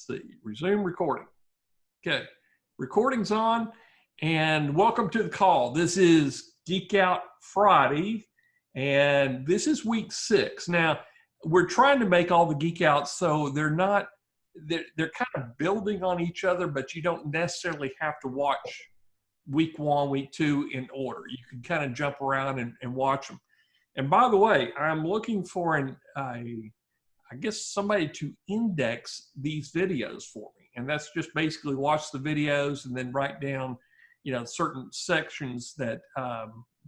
Let's see, resume recording. Okay, recording's on, and welcome to the call. This is Geek Out Friday, and this is week 6. Now, we're trying to make all the Geek Outs so they're kind of building on each other, but you don't necessarily have to watch week 1, week 2 in order. You can kind of jump around and watch them. And by the way, I'm looking for I guess somebody to index these videos for me. And that's just basically watch the videos and then write down, certain sections that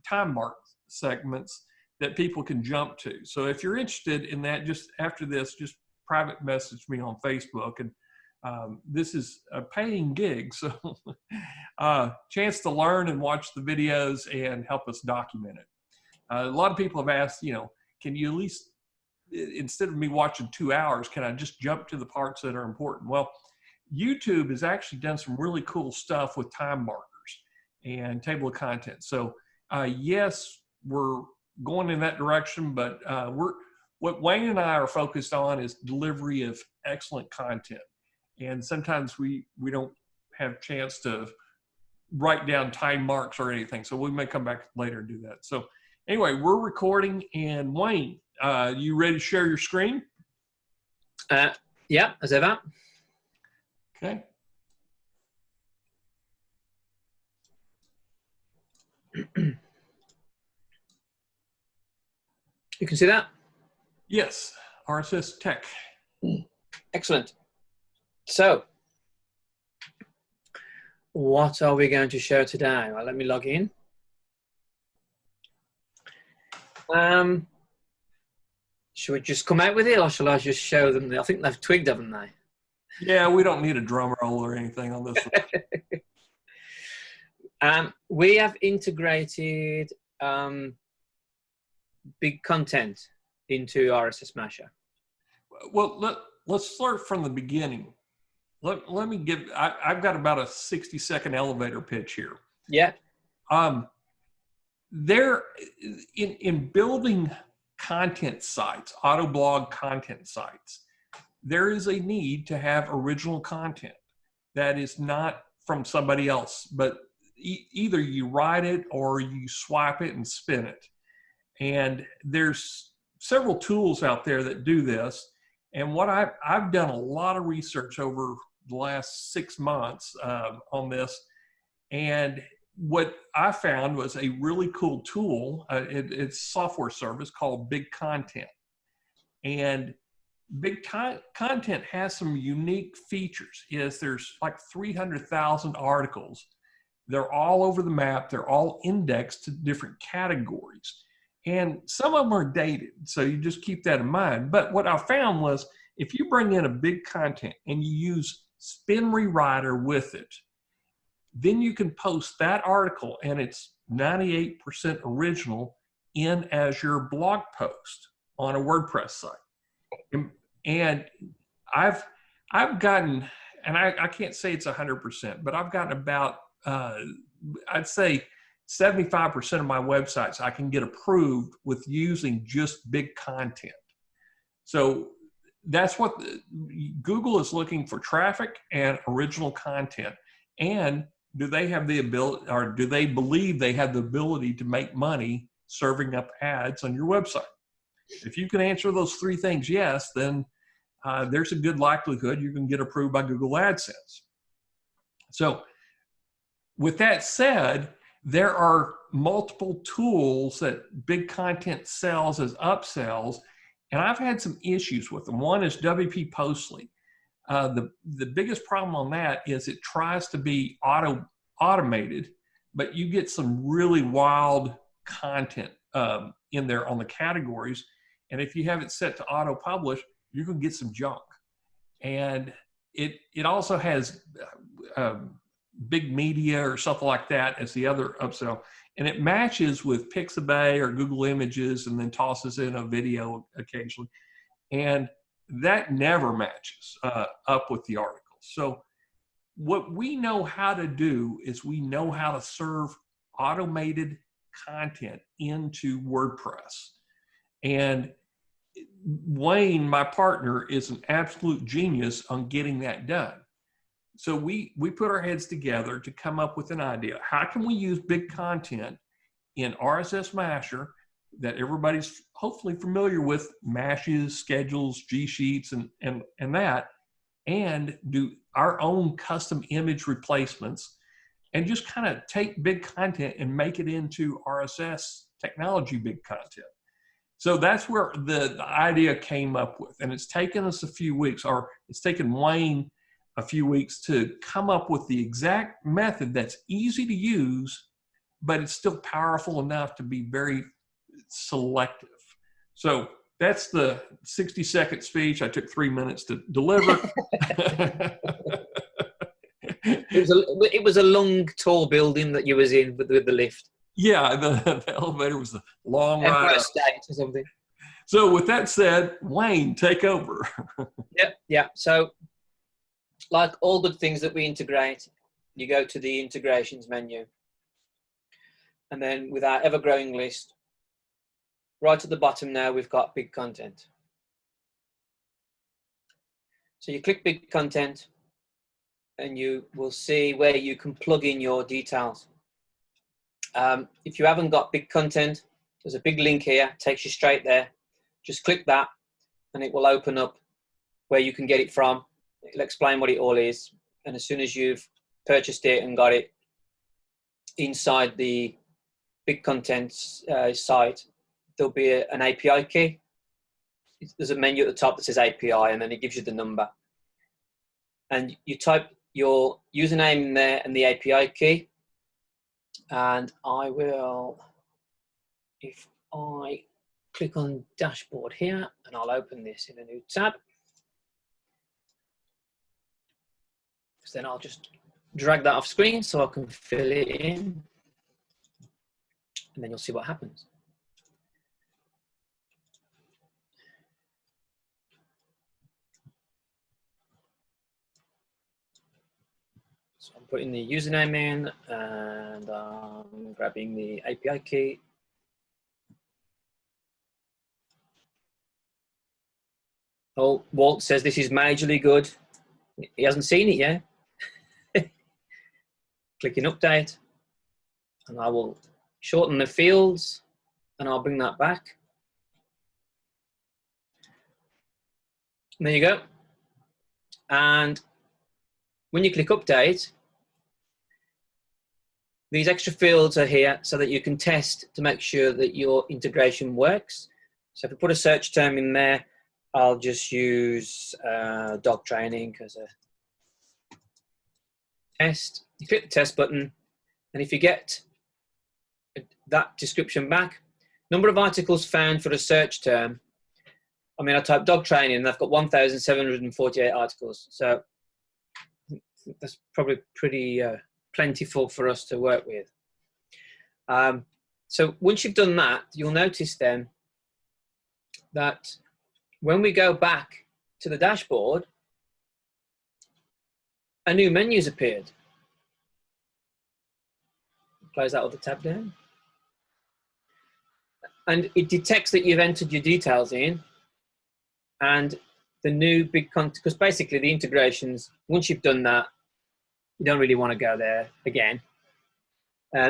time mark segments that people can jump to. So if you're interested in that, just after this, just private message me on Facebook. And this is a paying gig. So chance to learn and watch the videos and help us document it. A lot of people have asked, can you at least, instead of me watching 2 hours, can I just jump to the parts that are important? Well, YouTube has actually done some really cool stuff with time markers and table of contents. So yes, we're going in that direction, but what Wayne and I are focused on is delivery of excellent content. And sometimes we don't have a chance to write down time marks or anything. So we may come back later and do that. So anyway, we're recording, and Wayne, you ready to share your screen? Yeah, as ever. Okay. You can see that? Yes, RSS Tech. Excellent. So, what are we going to show today? Well, let me log in. Should we just come out with it, or shall I just show them? I think they've twigged, haven't they? Yeah, we don't need a drum roll or anything on this one. We have integrated big content into RSSMasher. Well, let's start from the beginning. Let me give, I've got about a 60-second elevator pitch here. Yeah. There, in building content sites, autoblog content sites, there is a need to have original content that is not from somebody else, but either you write it or you swipe it and spin it. And there's several tools out there that do this. And what I've done a lot of research over the last 6 months on this, and what I found was a really cool tool. It's a software service called Big Content. And Big Content has some unique features. There's like 300,000 articles. They're all over the map. They're all indexed to different categories. And some of them are dated, so you just keep that in mind. But what I found was if you bring in a Big Content and you use Spin Rewriter with it, then you can post that article, and it's 98% original in as your blog post on a WordPress site. And I've gotten, and I can't say it's 100%, but I've gotten about, I'd say 75% of my websites I can get approved with using just Big Content. So that's what Google is looking for: traffic and original content. And do they have the ability, or do they believe they have the ability to make money serving up ads on your website? If you can answer those 3 things yes, then there's a good likelihood you can get approved by Google AdSense. So with that said, there are multiple tools that Big Content sells as upsells, and I've had some issues with them. One is WP Postly. The biggest problem on that is it tries to be automated, but you get some really wild content in there on the categories. And if you have it set to auto publish, you can get some junk. And it also has big media or something like that as the other upsell. And it matches with Pixabay or Google Images and then tosses in a video occasionally. And that never matches up with the article. So what we know how to do is we know how to serve automated content into WordPress. And Wayne, my partner, is an absolute genius on getting that done. So we put our heads together to come up with an idea. How can we use big content in RSSMasher that everybody's hopefully familiar with, mashes, schedules, G sheets, and that, and do our own custom image replacements, and just kind of take big content and make it into RSS technology big content. So that's where the idea came up with. And it's taken us a few weeks, or it's taken Wayne a few weeks to come up with the exact method that's easy to use, but it's still powerful enough to be very selective. So that's the 60-second speech. I took 3 minutes to deliver. It was a long, tall building that you was in with the lift. Yeah, the elevator was a long ride. Empire State or something. So with that said, Wayne, take over. Yeah. So, like all good things that we integrate, you go to the integrations menu. And then with our ever-growing list, right at the bottom now, we've got big content. So you click big content, and you will see where you can plug in your details. If you haven't got big content, there's a big link here, takes you straight there. Just click that and it will open up where you can get it from. It'll explain what it all is. And as soon as you've purchased it and got it inside the big content site, there'll be an API key. There's a menu at the top that says API, and then it gives you the number. And you type your username in there and the API key. And I will, if I click on dashboard here, and I'll open this in a new tab. So then I'll just drag that off screen so I can fill it in. And then you'll see what happens. So I'm putting the username in and I'm grabbing the API key. Oh, Walt says this is majorly good. He hasn't seen it yet. Clicking update, and I will shorten the fields and I'll bring that back. And there you go. And when you click update, these extra fields are here so that you can test to make sure that your integration works. So if we put a search term in there, I'll just use dog training as a test. You click the test button, and if you get that description back, number of articles found for a search term, I mean, I type dog training and I've got 1,748 articles. So that's probably pretty plentiful for us to work with. So once you've done that, you'll notice then that when we go back to the dashboard, a new menu's appeared. Close that other tab down. And it detects that you've entered your details in, and the new big content, because basically the integrations, once you've done that, you don't really want to go there again.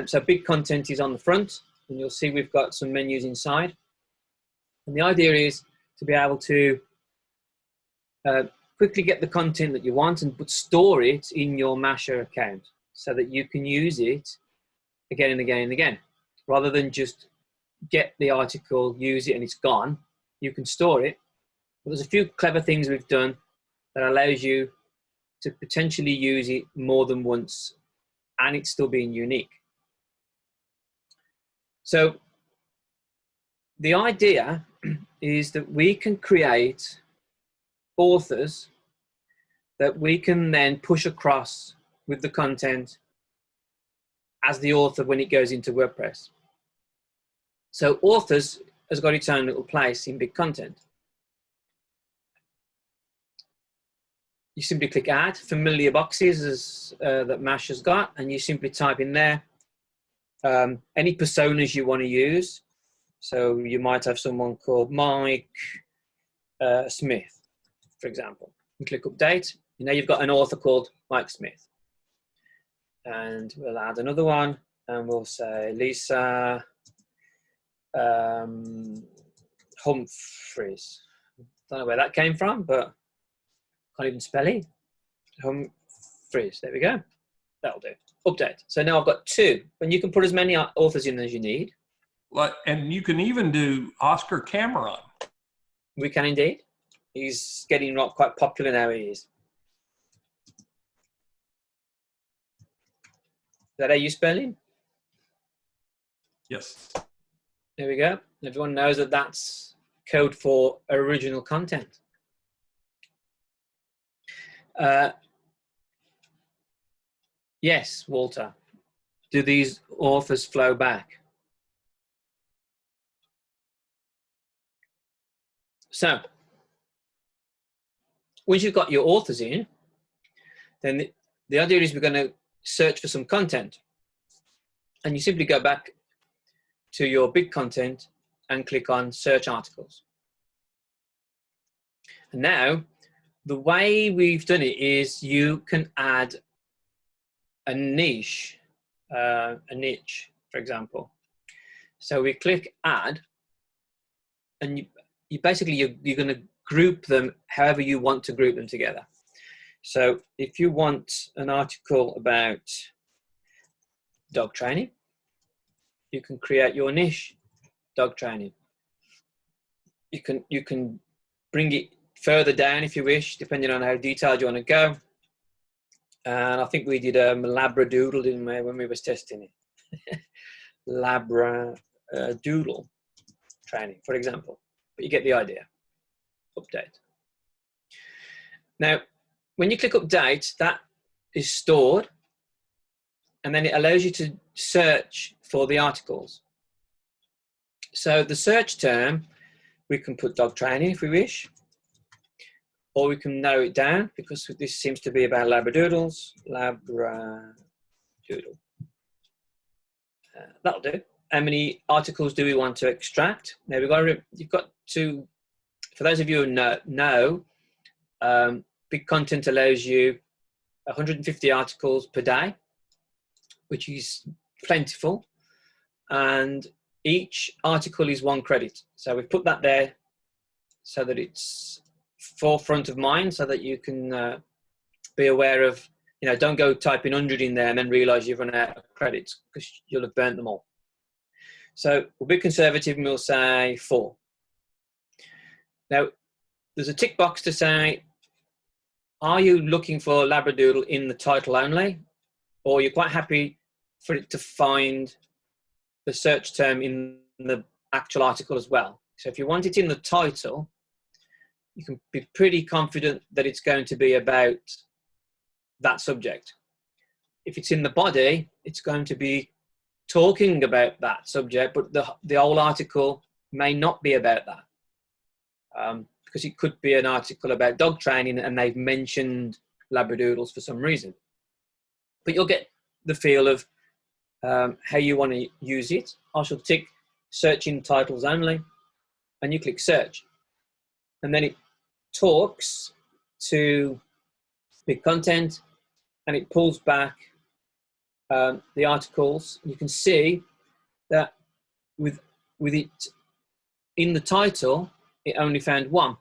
So big content is on the front, and you'll see we've got some menus inside. And the idea is to be able to quickly get the content that you want and store it in your Masher account so that you can use it again and again and again. Rather than just get the article, use it, and it's gone, you can store it. But there's a few clever things we've done that allows you to potentially use it more than once and it's still being unique. So the idea is that we can create authors that we can then push across with the content as the author when it goes into WordPress. So authors has got its own little place in big content. You simply click add familiar boxes that Mash has got, and you simply type in there any personas you want to use. So you might have someone called Mike, Smith, for example. And click update. Now you've got an author called Mike Smith. And we'll add another one, and we'll say Lisa Humphreys. Don't know where that came from, but can't even spell it. Humphreys. There we go. That'll do. Update. So now I've got 2, and you can put as many authors in as you need. And you can even do Oscar Cameron. We can indeed. He's getting quite popular now. He is. Is that how you spell him? Yes. There we go. Everyone knows that that's code for original content. Yes, Walter. Do these authors flow back? So, once you've got your authors in, then the idea is we're going to search for some content. And you simply go back to your big content and click on search articles. And now, the way we've done it is you can add a niche, for example. So we click add, and you basically, you're going to group them however you want to group them together. So if you want an article about dog training, you can create your niche, dog training. You can bring it further down if you wish, depending on how detailed you want to go. And I think we did a Labradoodle, didn't we, when we was testing it? Labradoodle training, for example. But you get the idea. Update. Now, when you click update, that is stored, and then it allows you to search for the articles. So the search term, we can put dog training if we wish, or we can narrow it down because this seems to be about Labradoodles. Labradoodle. That'll do. How many articles do we want to extract? Now you've got to, for those of you who know, big content allows you 150 articles per day, which is plentiful, and each article is 1 credit. So we've put that there so that it's forefront of mind, so that you can be aware of, don't go typing 100 in there and then realize you've run out of credits because you'll have burnt them all. So we'll be conservative and we'll say 4. Now, there's a tick box to say, are you looking for Labradoodle in the title only, or you're quite happy for it to find the search term in the actual article as well? So if you want it in the title, you can be pretty confident that it's going to be about that subject. If it's in the body, it's going to be talking about that subject, but the whole article may not be about that. Because it could be an article about dog training and they've mentioned Labradoodles for some reason. But you'll get the feel of how you want to use it. I shall tick search in titles only, and you click search. And then it talks to big content, and it pulls back the articles. You can see that with it in the title, it only found 1.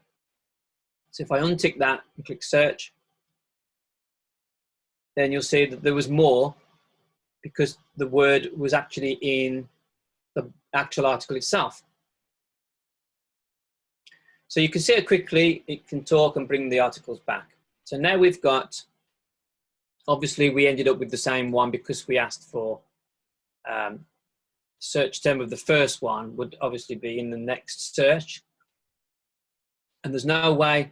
So if I untick that and click search, then you'll see that there was more because the word was actually in the actual article itself. So you can see it quickly, it can talk and bring the articles back. So now we've got, obviously we ended up with the same one because we asked for search term of the first one would obviously be in the next search. And there's no way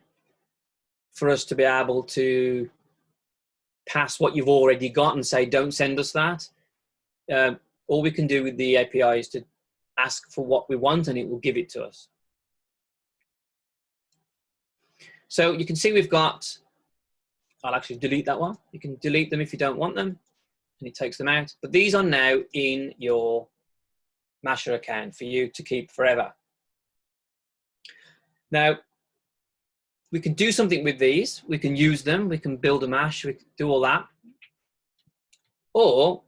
for us to be able to pass what you've already got and say, don't send us that. All we can do with the API is to ask for what we want and it will give it to us. So you can see we've got, I'll actually delete that one. You can delete them if you don't want them and it takes them out. But these are now in your Masher account for you to keep forever. Now, we can do something with these. We can use them. We can build a mash. We can do all that. Or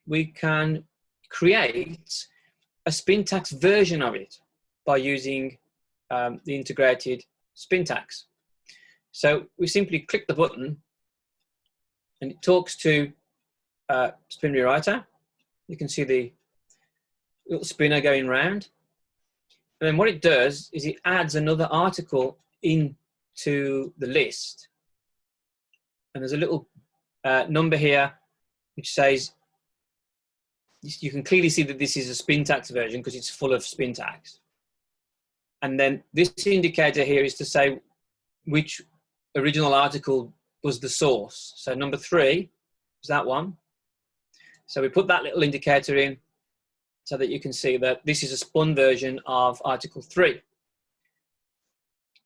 we can create a Spintax version of it by using the integrated Spintax. So we simply click the button and it talks to Spin Rewriter. You can see the little spinner going round. And then what it does is it adds another article into the list. And there's a little number here which says, you can clearly see that this is a Spintax version because it's full of Spintax. And then this indicator here is to say which original article was the source. So number 3 is that one. So we put that little indicator in so that you can see that this is a spun version of article 3.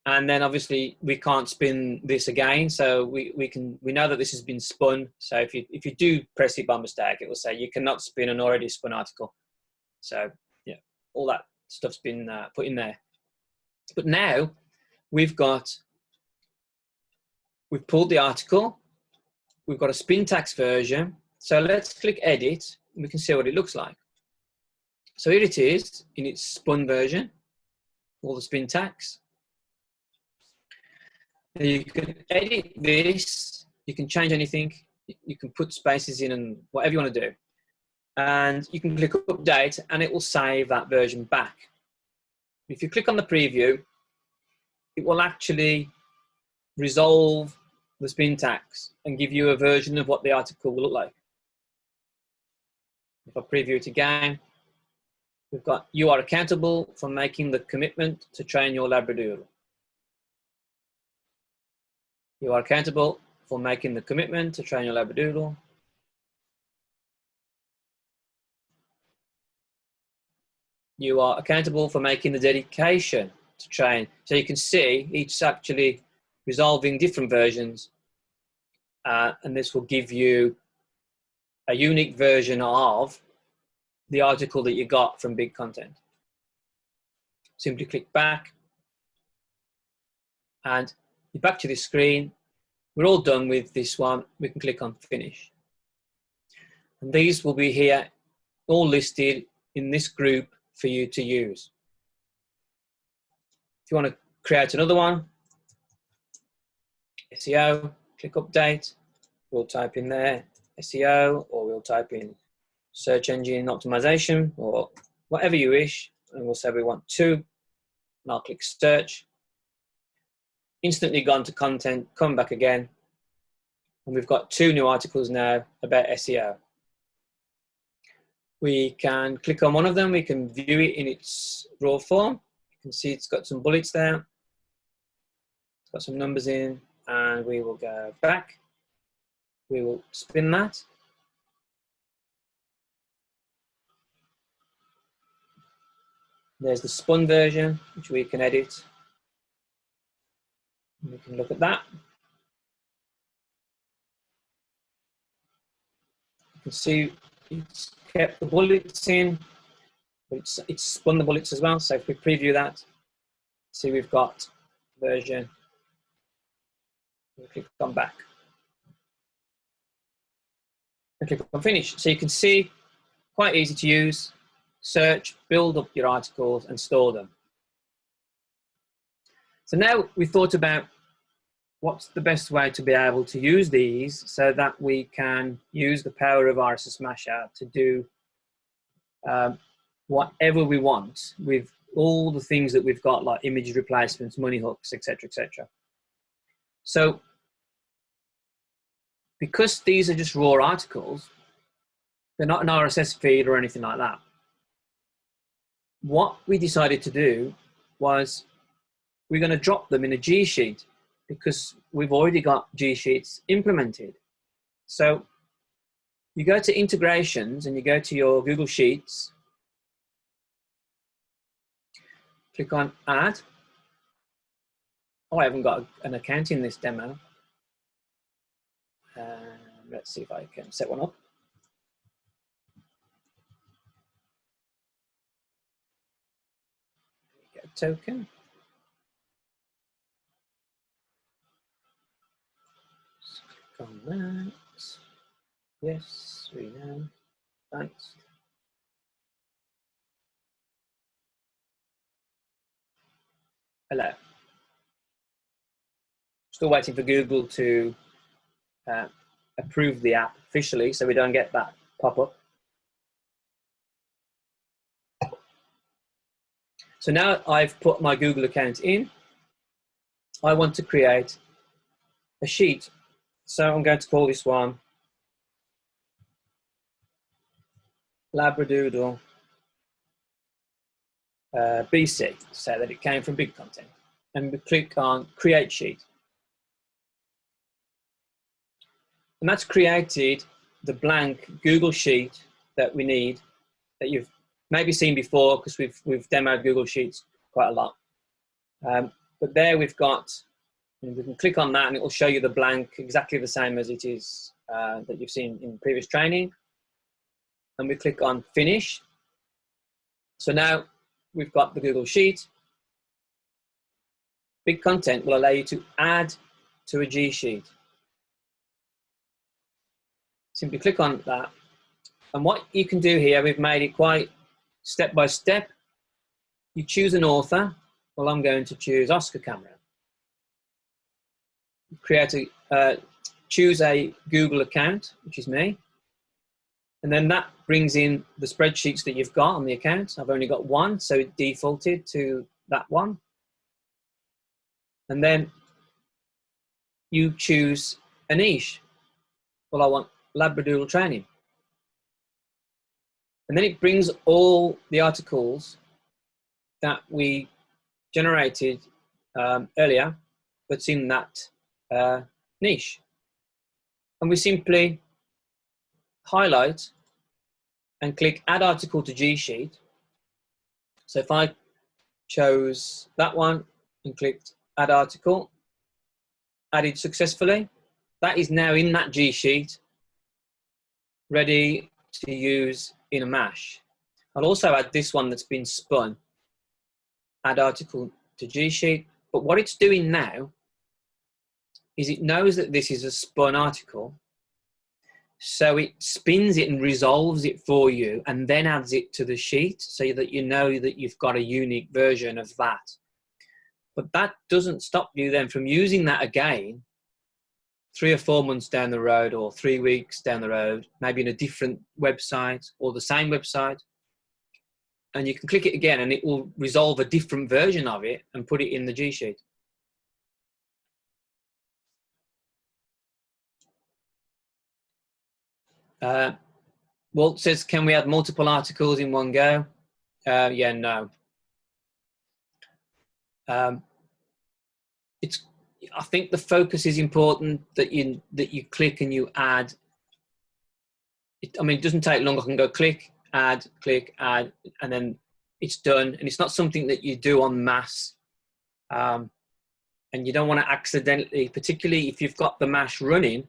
And then obviously we can't spin this again, so we know that this has been spun. So if you do press it by mistake, it will say you cannot spin an already spun article. So yeah, all that stuff's been put in there. But now we've pulled the article, we've got a Spintax version. So let's click edit and we can see what it looks like. So here it is in its spun version, all the Spintax. You can edit this, you can change anything, you can put spaces in and whatever you want to do. And you can click update and it will save that version back. If you click on the preview, it will actually resolve the Spintax and give you a version of what the article will look like. If I preview it again, we've got, you are accountable for making the commitment to train your Labradoodle. You are accountable for making the commitment to train your Labradoodle. You are accountable for making the dedication to train. So you can see each actually resolving different versions. And this will give you a unique version of the article that you got from Big Content. Simply click back and you're back to this screen. We're all done with this one. We can click on finish. And these will be here all listed in this group for you to use. If you want to create another one, SEO, click update. We'll type in there SEO, or we'll type in search engine optimization, or whatever you wish. And we'll say we want 2, and I'll click search. Instantly gone to content, come back again. And we've got 2 new articles now about SEO. We can click on one of them. We can view it in its raw form. You can see it's got some bullets there. It's got some numbers in, and we will go back. We will spin that. There's the spun version, which we can edit. We can look at that. You can see it's kept the bullets in, but it's spun the bullets as well. So if we preview that, see we've got version. We'll click on back. And click on finish. So you can see, quite easy to use. Search, build up your articles and store them. So now we thought about what's the best way to be able to use these so that we can use the power of RSSMasher to do whatever we want with all the things that we've got, like image replacements, money hooks, etc., etc. So because these are just raw articles, they're not an RSS feed or anything like that. What we decided to do was we're going to drop them in a G sheet because we've already got G sheets implemented. So you go to integrations and you go to your Google Sheets, click on add. Oh, I haven't got an account in this demo. Let's see if I can set one up. Get a token. on that. Yes, we know. Thanks. Hello. Still waiting for Google to approve the app officially, so we don't get that pop-up. So now I've put my Google account in. I want to create a sheet. So I'm going to call this one Labradoodle BC, to say that it came from Big Content. And we click on Create Sheet. And that's created the blank Google Sheet that we need, that you've maybe seen before, because we've demoed Google Sheets quite a lot. But there we've got, and we can click on that and it will show you the blank exactly the same as it is that you've seen in previous training. And we click on Finish. So now we've got the Google Sheet. Big Content will allow you to add to a G Sheet. Simply click on that. And what you can do here, we've made it quite step by step. You choose an author. Well, I'm going to choose Oscar Cameron. Choose a Google account, which is me. And then that brings in the spreadsheets that you've got on the account. I've only got one, so it defaulted to that one. And then you choose a niche. Well, I want Labradoodle training. And then it brings all the articles that we generated earlier, that's in that niche. And we simply highlight and click Add Article to G Sheet. So if I chose that one and clicked Add Article, added successfully, that is now in that G Sheet, ready to use in a MASH. I'll also add this one that's been spun, Add Article to G Sheet. But what it's doing now is it knows that this is a spun article, so it spins it and resolves it for you and then adds it to the sheet so that you know that you've got a unique version of that. But that doesn't stop you then from using that again 3 or 4 months down the road, or 3 weeks down the road, maybe in a different website or the same website. And you can click it again and it will resolve a different version of it and put it in the G Sheet. Walt says, can we add multiple articles in one go? Yeah, no. I think the focus is important, that you click and you add. I mean, it doesn't take long. I can go click, add, and then it's done. And it's not something that you do en masse. And you don't want to accidentally, particularly if you've got the MASH running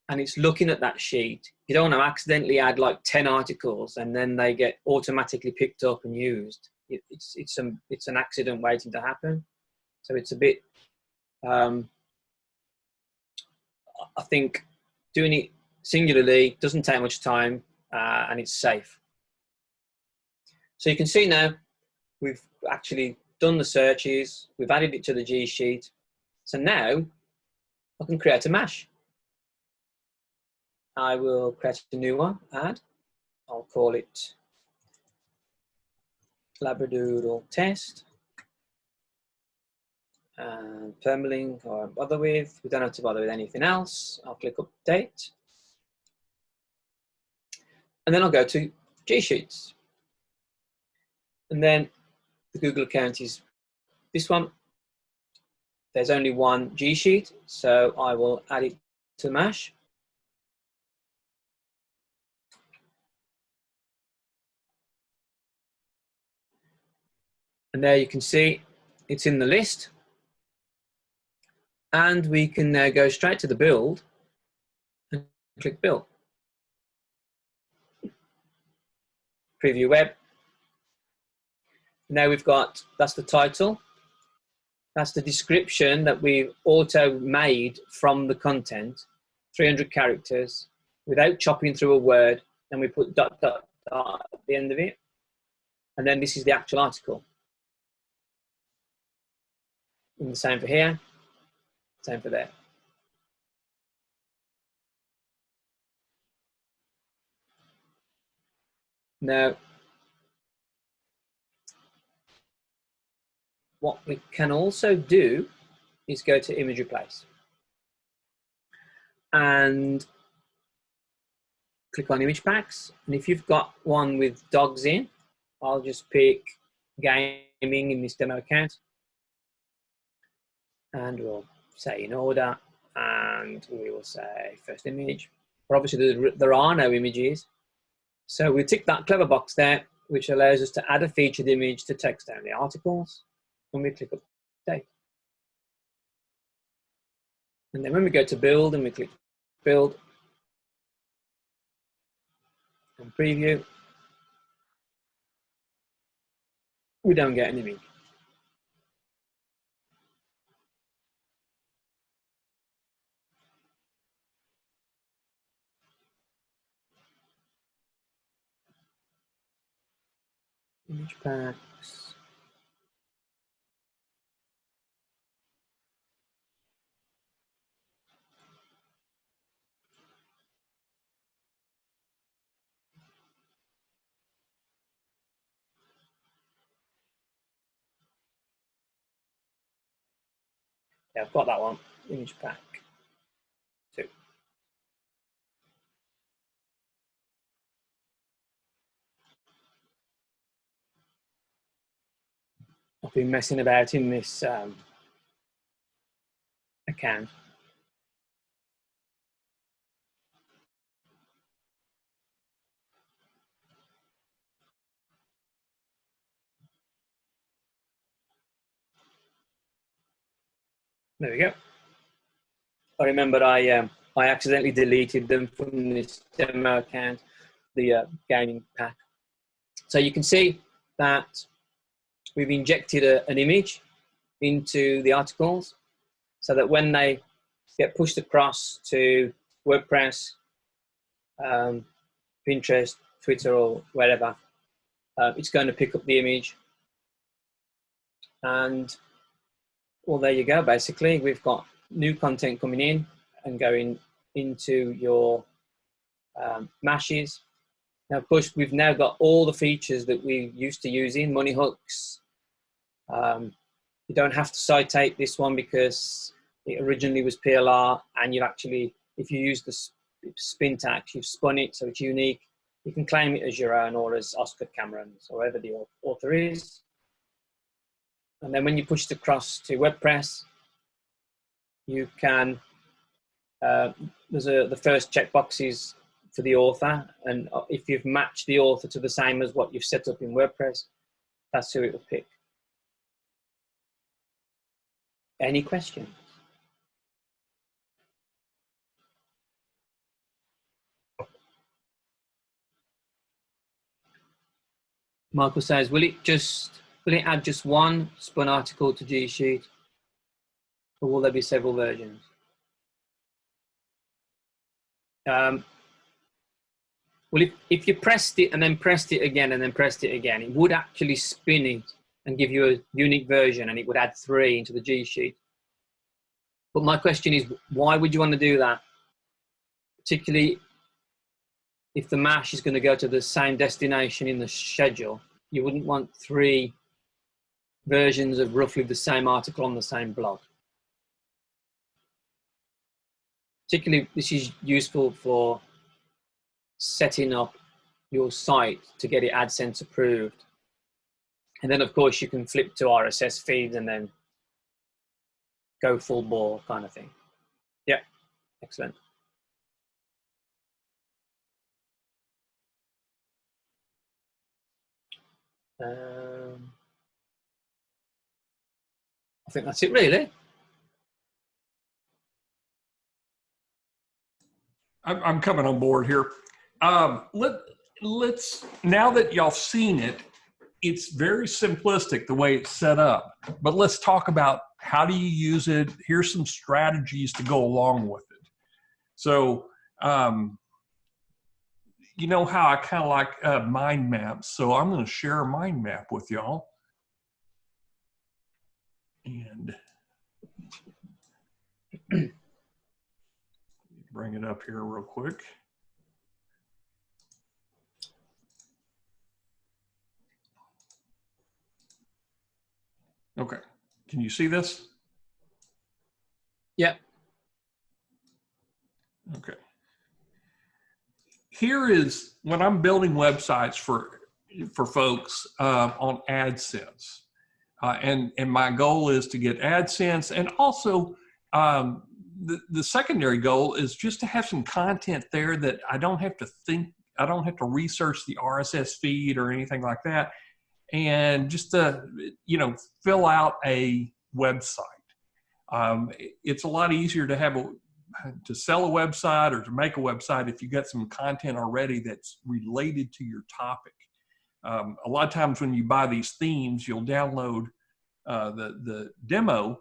and it's looking at that sheet, you don't want to accidentally add like 10 articles and then they get automatically picked up and used. It's an accident waiting to happen. So it's a bit, I think doing it singularly doesn't take much time and it's safe. So you can see now we've actually done the searches, we've added it to the G Sheet. So now I can create a MASH. I will create a new one, add. I'll call it Labradoodle test. And permalink or bother with. We don't have to bother with anything else. I'll click update. And then I'll go to G Sheets. And then the Google account is this one. There's only one G Sheet, so I will add it to MASH. And there you can see it's in the list. And we can now go straight to the build and click build. Preview web. Now we've got, that's the title. That's the description that we've auto made from the content. 300 characters without chopping through a word, and we put dot, dot, dot at the end of it. And then this is the actual article. And the same for here, same for there. Now, what we can also do is go to image replace and click on image packs. And if you've got one with dogs in, I'll just pick gaming in this demo account. And we'll say in order, and we will say first image. But obviously there are no images. So we tick that clever box there, which allows us to add a featured image to text down the articles. And we click update. And then when we go to build and we click build and preview, we don't get an image. Image packs. Yeah, I've got that one. Image pack 2. I've been messing about in this account. There we go. I remember I accidentally deleted them from this demo account, the gaming pack. So you can see that we've injected an image into the articles so that when they get pushed across to WordPress, Pinterest, Twitter, or wherever, it's going to pick up the image. And well, there you go. Basically, we've got new content coming in and going into your mashes. Now, of course, we've now got all the features that we used to using, money hooks. You don't have to citate this one because it originally was PLR, and you actually, if you use the spin tax, you've spun it so it's unique. You can claim it as your own or as Oscar Cameron's or whoever the author is. And then when you push it across to WordPress, you can, the first checkbox is for the author. And if you've matched the author to the same as what you've set up in WordPress, that's who it will pick. Any questions? Michael says, will it add just one spun article to G Sheet, or will there be several versions? Well, if you pressed it and then pressed it again and then pressed it again, it would actually spin it and give you a unique version, and it would add 3 into the G Sheet. But my question is, why would you want to do that? Particularly if the mash is going to go to the same destination in the schedule, you wouldn't want 3 versions of roughly the same article on the same blog. Particularly, this is useful for setting up your site to get it AdSense approved. And then, of course, you can flip to RSS feeds and then go full bore kind of thing. Yeah, excellent. I think that's it, really. I'm coming on board here. Let's now that y'all seen it, it's very simplistic the way it's set up. But let's talk about how do you use it. Here's some strategies to go along with it. So, you know how I kind of like mind maps. So I'm going to share a mind map with y'all. And bring it up here real quick. Okay, can you see this? Yeah. Okay. Here is when I'm building websites for folks on AdSense. And my goal is to get AdSense, and also the secondary goal is just to have some content there that I don't have to think, I don't have to research the RSS feed or anything like that, and just to, you know, fill out a website. It's a lot easier to have to sell a website or to make a website if you got some content already that's related to your topic. A lot of times when you buy these themes, you'll download the demo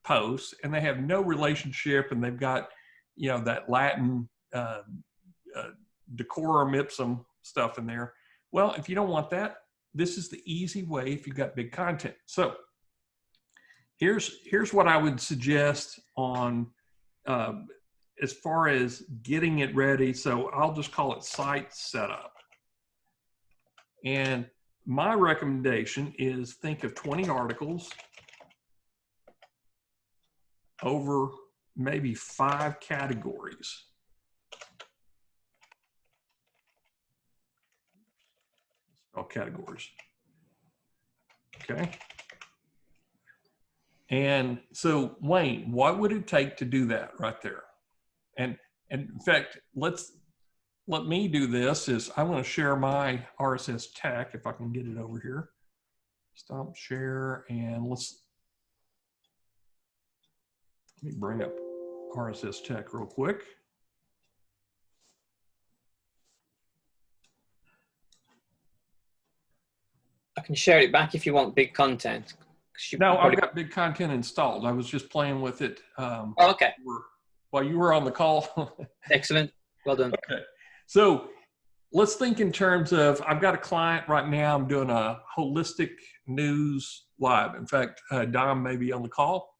posts, and they have no relationship, and they've got, you know, that Latin decorum ipsum stuff in there. Well, if you don't want that, this is the easy way if you've got big content. So here's what I would suggest on as far as getting it ready. So I'll just call it site setup. And my recommendation is think of 20 articles over maybe 5 categories. All categories. Okay. And so, Wayne, what would it take to do that right there? And in fact, let me do this. Is I'm going to share my RSS tech if I can get it over here. Stop share, and let me bring up RSS tech real quick. I can share it back if you want big content. No, I've got big content installed. I was just playing with it. Oh, okay. While you were on the call. Excellent. Well done. Okay. So let's think in terms of, I've got a client right now. I'm doing a holistic news live. In fact, Dom may be on the call.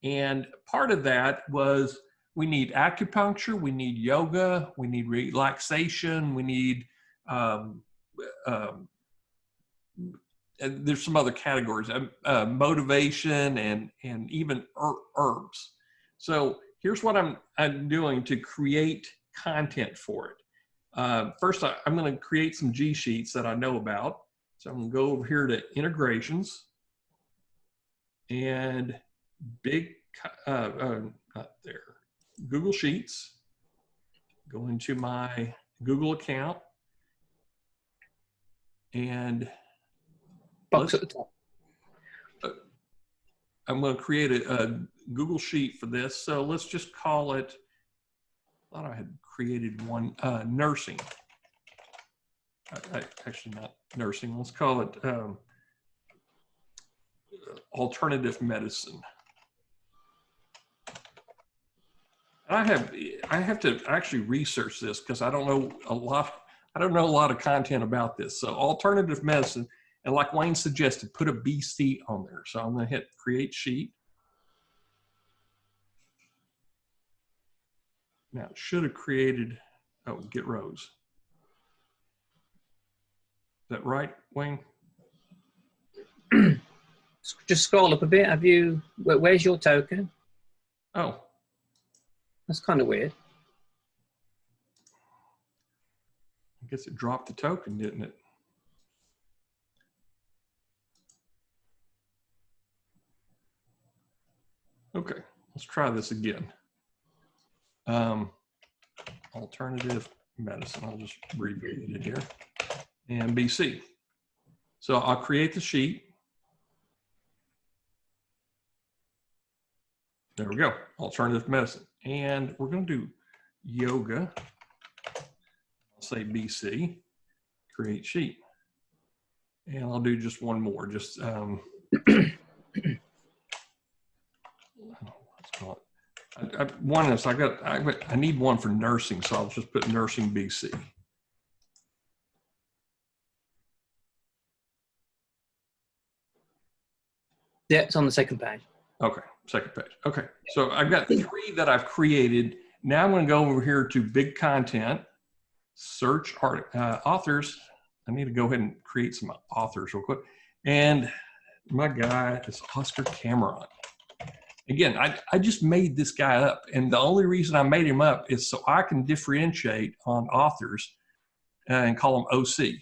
And part of that was we need acupuncture, we need yoga, we need relaxation, we need, and there's some other categories, motivation and even herbs. So here's what I'm doing to create content for it. First, I'm going to create some G sheets that I know about. So I'm going to go over here to integrations and not there, Google Sheets. Go into my Google account and box at the top. I'm going to create a Google Sheet for this. So let's just call it, I thought I had created one, nursing. Actually not nursing, let's call it alternative medicine. I have to actually research this because I don't know a lot of content about this. So alternative medicine, and like Wayne suggested, put a BC on there. So I'm going to hit create sheet. Now it should have created, oh, get rows. Is that right, Wayne? Just scroll up a bit. Have you, where's your token? Oh. That's kind of weird. I guess it dropped the token, didn't it? Okay, let's try this again. Alternative medicine, I'll just abbreviate it here. And BC. So I'll create the sheet. There we go, alternative medicine. And we're going to do yoga. I'll say BC, create sheet. And I'll do just one more, just let's call it One is I need one for nursing, so I'll just put nursing BC. Yeah, it's on the second page. Okay, second page. Okay, so I've got 3 that I've created. Now I'm going to go over here to big content, search authors. I need to go ahead and create some authors real quick. And my guy is Oscar Cameron. Again, I just made this guy up. And the only reason I made him up is so I can differentiate on authors and call them OC.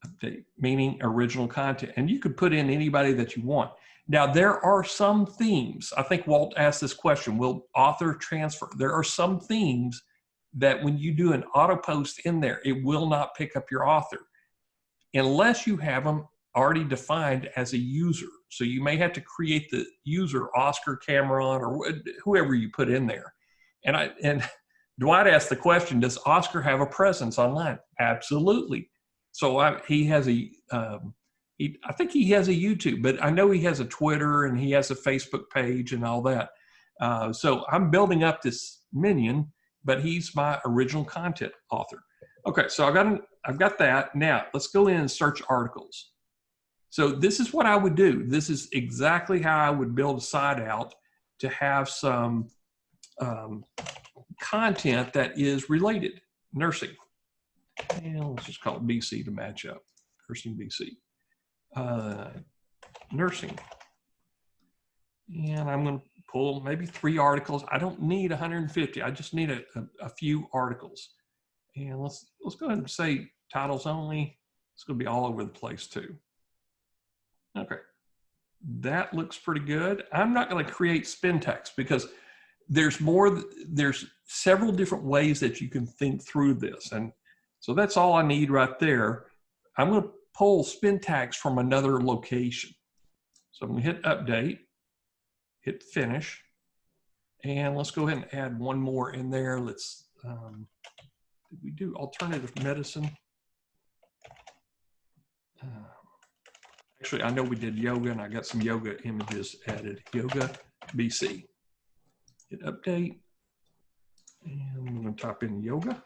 Update, meaning original content. And you could put in anybody that you want. Now, there are some themes. I think Walt asked this question, will author transfer? There are some themes that when you do an auto post in there, it will not pick up your author unless you have them already defined as a user. So you may have to create the user Oscar Cameron or whoever you put in there. And Dwight asked the question, does Oscar have a presence online? Absolutely. So he has I think he has a YouTube, but I know he has a Twitter and he has a Facebook page and all that. So I'm building up this minion, but he's my original content author. Okay, so I've got that. Now let's go in and search articles. So this is what I would do. This is exactly how I would build a site out to have some content that is related. Nursing. And let's just call it BC to match up. Nursing BC. Nursing. And I'm going to pull maybe 3 articles. I don't need 150. I just need a few articles. And let's go ahead and say titles only. It's going to be all over the place too. Okay. That looks pretty good. I'm not going to create spin text because there's several different ways that you can think through this. And so that's all I need right there. I'm going to pull spin tags from another location. So I'm going to hit update, hit finish, and let's go ahead and add one more in there. Let's, did we do alternative medicine? Actually, I know we did yoga and I got some yoga images added. Yoga BC. Hit update. And I'm going to type in yoga.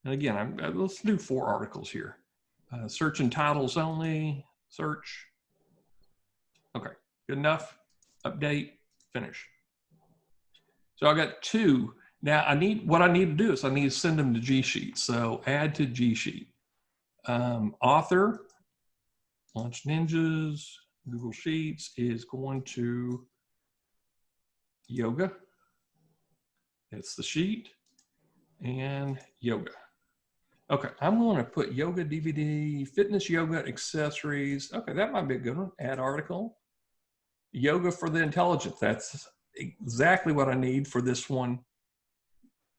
And again, let's do 4 articles here. Search and titles only, search. Okay, good enough. Update, finish. So I got 2. Now what I need to do is I need to send them to G Sheet. So add to G Sheet. Author, Launch Ninjas, Google Sheets is going to yoga. That's the sheet and yoga. Okay, I'm going to put yoga DVD, fitness yoga accessories. Okay, that might be a good one. Add article. Yoga for the intelligent. That's exactly what I need for this one.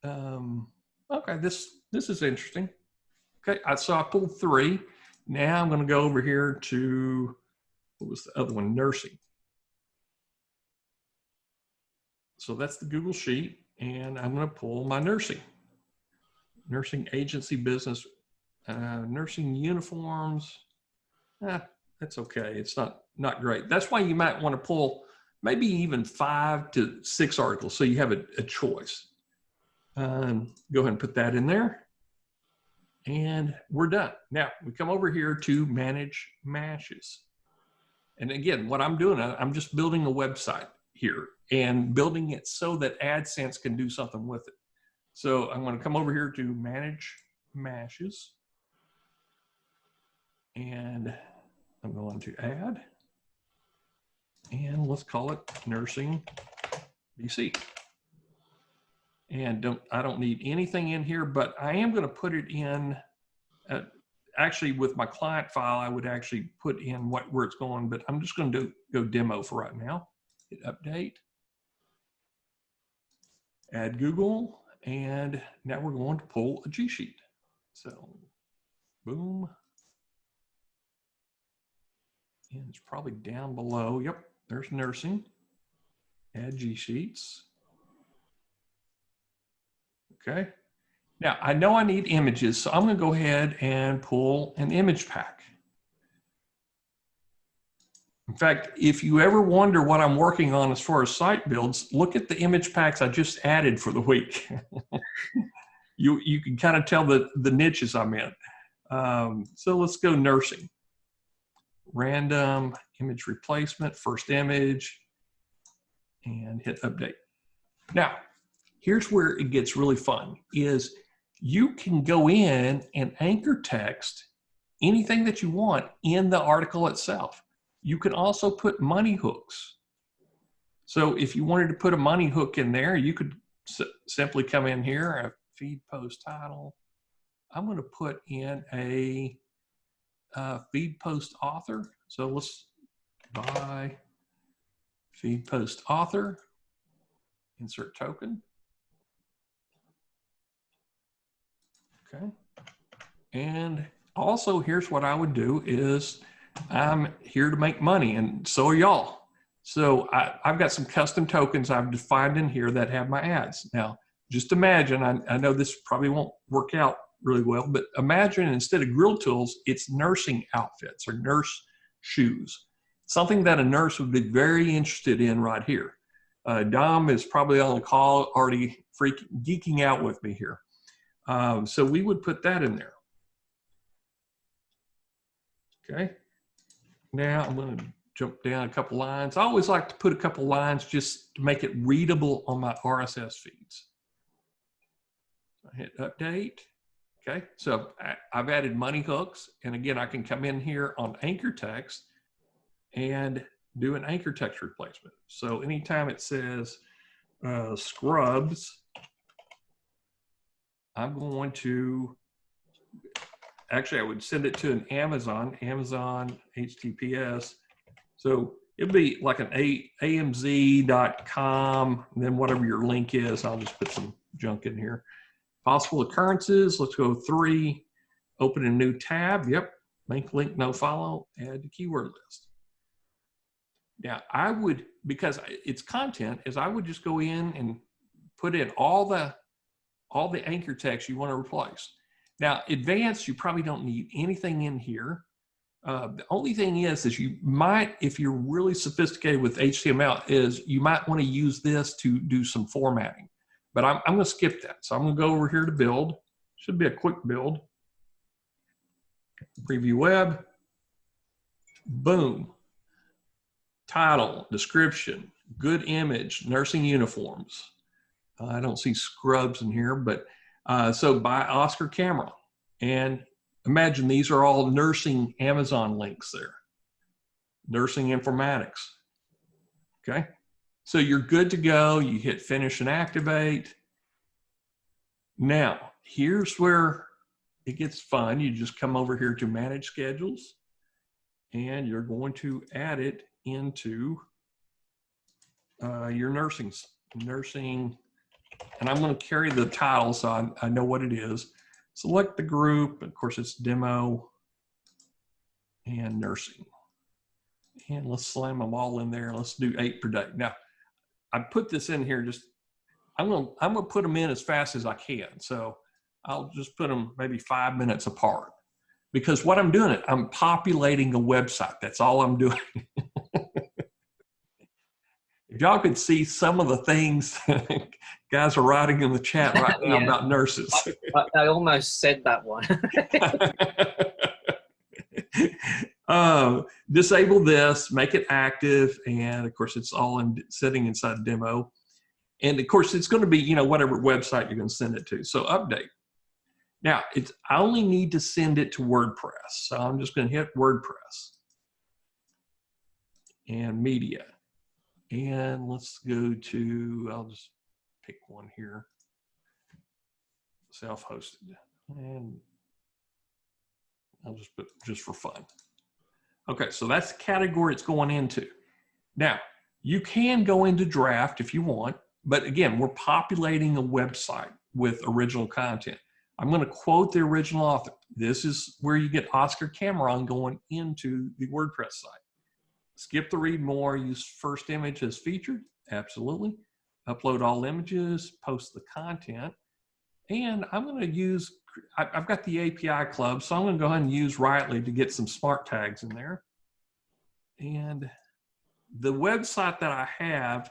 Okay, this is interesting. Okay, so I pulled 3. Now I'm going to go over here to, what was the other one? Nursing. So that's the Google Sheet, and I'm going to pull my nursing. Nursing agency business, nursing uniforms. That's okay. It's not great. That's why you might want to pull maybe even 5 to 6 articles so you have a choice. Go ahead and put that in there. And we're done. Now we come over here to manage mashes. And again, what I'm doing, I'm just building a website here and building it so that AdSense can do something with it. So I'm going to come over here to manage mashes. And I'm going to add. And let's call it nursing BC. And I don't need anything in here, but I am going to put it in, actually with my client file, I would actually put in where it's going, but I'm just going to go demo for right now. Hit update, add Google, and now we're going to pull a G Sheet. So boom. And it's probably down below. Yep, there's nursing. Add G Sheets. Okay. Now, I know I need images, so I'm going to go ahead and pull an image pack. In fact, if you ever wonder what I'm working on as far as site builds, look at the image packs I just added for the week. You can kind of tell the niches I'm in. So let's go nursing. Random image replacement, first image, and hit update. Now, here's where it gets really fun, is you can go in and anchor text anything that you want in the article itself. You can also put money hooks. So if you wanted to put a money hook in there, you could simply come in here, a feed post title. I'm going to put in a feed post author. So let's buy feed post author, insert token. Okay. And also here's what I would do is I'm here to make money, and so are y'all. So I've got some custom tokens I've defined in here that have my ads. Now, just imagine, I know this probably won't work out really well, but imagine instead of grill tools, it's nursing outfits or nurse shoes. Something that a nurse would be very interested in right here. Dom is probably on the call already geeking out with me here. So we would put that in there. Okay. Now I'm going to jump down a couple lines. I always like to put a couple lines just to make it readable on my RSS feeds. I hit update. Okay. So I've added money hooks. And again, I can come in here on anchor text and do an anchor text replacement. So anytime it says scrubs, I'm going to, actually I would send it to an Amazon HTTPS. So it'd be like an amz.com, and then whatever your link is, I'll just put some junk in here. Possible occurrences, let's go 3, open a new tab. Yep, make link, no follow, add to keyword list. Now I would, because it's content, is I would just go in and put in all the anchor text you want to replace. Now, advanced, you probably don't need anything in here. The only thing is you might, if you're really sophisticated with HTML, is you might want to use this to do some formatting. But I'm going to skip that. So I'm going to go over here to build. Should be a quick build. Preview web. Boom. Title, description, good image, nursing uniforms. I don't see scrubs in here, but so by Oscar Camera. And imagine these are all nursing Amazon links there. Nursing informatics. Okay. So you're good to go. You hit finish and activate. Now, here's where it gets fun. You just come over here to manage schedules, and you're going to add it into your nursing. And I'm going to carry the title so I know what it is. Select the group. Of course, it's demo and nursing. And let's slam them all in there. Let's do 8 per day. Now, I put this in here just, I'm going to put them in as fast as I can. So I'll just put them maybe 5 minutes apart. Because what I'm doing, I'm populating a website. That's all I'm doing. If y'all could see some of the things guys are writing in the chat right now about nurses. I almost said that one. Disable this, make it active, and of course it's all sitting inside demo. And of course it's going to be, whatever website you're going to send it to. So update. Now I only need to send it to WordPress. So I'm just going to hit WordPress and media. And let's go to, I'll just pick one here, self-hosted, and I'll just put just for fun. Okay, so that's the category it's going into. Now, you can go into draft if you want, but again, we're populating a website with original content. I'm going to quote the original author. This is where you get Oscar Cameron going into the WordPress site. Skip the read more, use first image as featured, absolutely. Upload all images, post the content. And I'm going to use, I've got the API club, so I'm going to go ahead and use Rightly to get some smart tags in there. And the website that I have,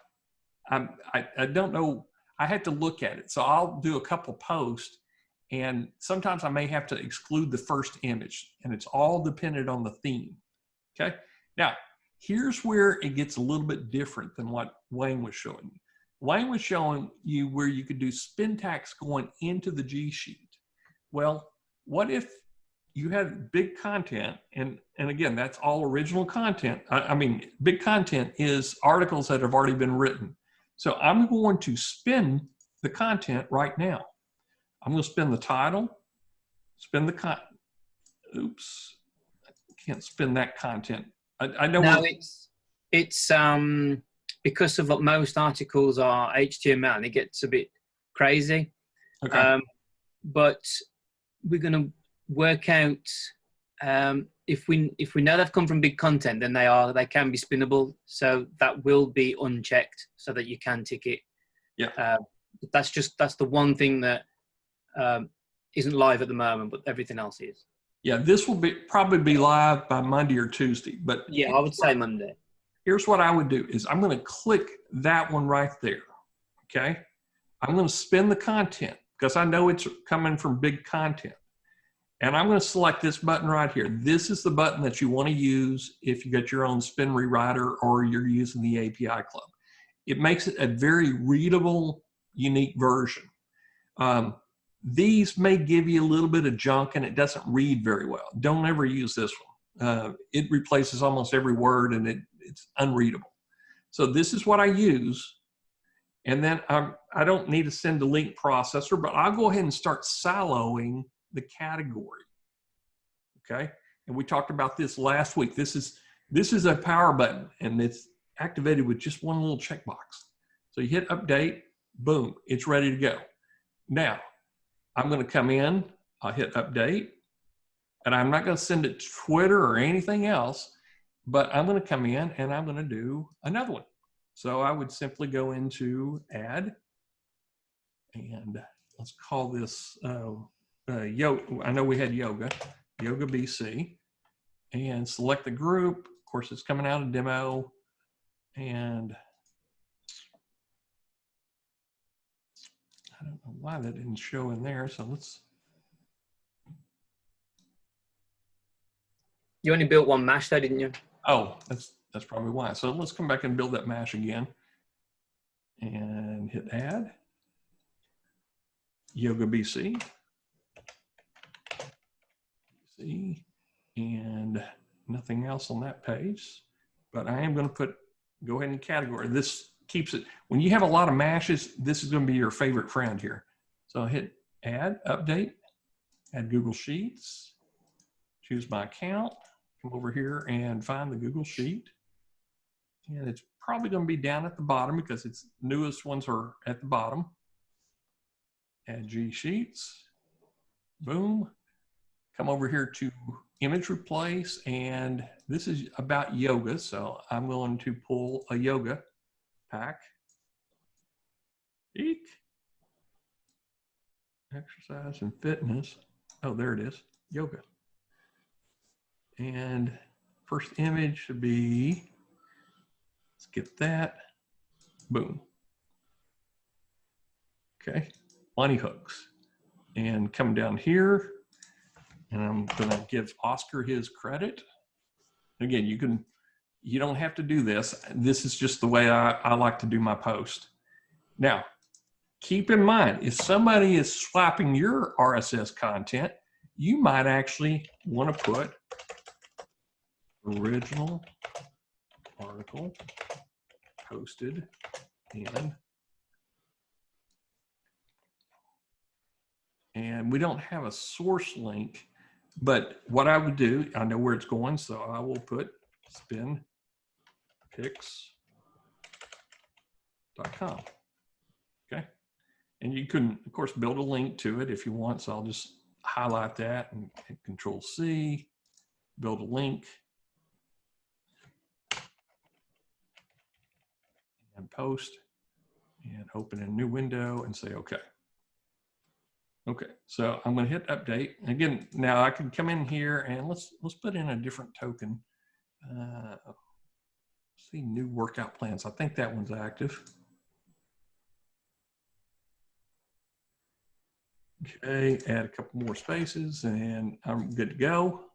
I don't know, I had to look at it. So I'll do a couple posts, and sometimes I may have to exclude the first image, and it's all dependent on the theme. Okay. Now, here's where it gets a little bit different than what Wayne was showing you. Wayne was showing you where you could do spin tags going into the G sheet. Well, what if you had big content, and again, that's all original content. I mean, big content is articles that have already been written. So I'm going to spin the content right now. I'm going to spin the title, spin the oops, I can't spin that content. I know. No, it's because of what most articles are HTML, and it gets a bit crazy. Okay. But we're going to work out if we know they've come from big content, then they can be spinnable. So that will be unchecked so that you can tick it. Yeah. That's the one thing that isn't live at the moment, but everything else is. Yeah, this will probably be live by Monday or Tuesday. But yeah, I would say Monday. Here's what I would do is I'm going to click that one right there. Okay. I'm going to spin the content because I know it's coming from big content. And I'm going to select this button right here. This is the button that you want to use if you got your own spin rewriter or you're using the API Club. It makes it a very readable, unique version. These may give you a little bit of junk and it doesn't read very well. Don't ever use this one. It replaces almost every word and it's unreadable. So this is what I use. And then I don't need to send a link processor, but I'll go ahead and start siloing the category. Okay. And we talked about this last week. This is a power button and it's activated with just one little checkbox. So you hit update, boom, it's ready to go. Now I'm going to come in, I'll hit update, and I'm not going to send it to Twitter or anything else, but I'm going to come in and I'm going to do another one. So I would simply go into add, and let's call this yoga. I know we had yoga BC, and select the group. Of course, it's coming out of demo, and I don't know why that didn't show in there. So let's. You only built one mash though, didn't you? Oh, that's probably why. So let's come back and build that mash again, and hit add. Yoga BC. And nothing else on that page, but I am going to go ahead and category. This keeps it, when you have a lot of mashes, this is going to be your favorite friend here. So I hit add, update, add Google Sheets, choose my account, come over here and find the Google Sheet. And it's probably going to be down at the bottom because its newest ones are at the bottom. Add G Sheets, boom. Come over here to image replace, and this is about yoga. So I'm going to pull a yoga pack. Geek. Exercise and fitness. Oh, there it is, yoga. And first image should be, let's get that, boom. Okay, bunny hooks. And come down here, and I'm gonna give Oscar his credit. Again, you don't have to do this. This is just the way I like to do my post. Now, keep in mind, if somebody is swapping your RSS content, you might actually want to put original article posted in. And we don't have a source link, but what I would do, I know where it's going, so I will put spinpix.com. Okay. And you can, of course, build a link to it if you want. So I'll just highlight that and hit Control C, build a link, and post, and open a new window and say, okay. Okay, so I'm going to hit update. Again, now I can come in here and let's put in a different token. See new workout plans. I think that one's active. Okay, add a couple more spaces and I'm good to go.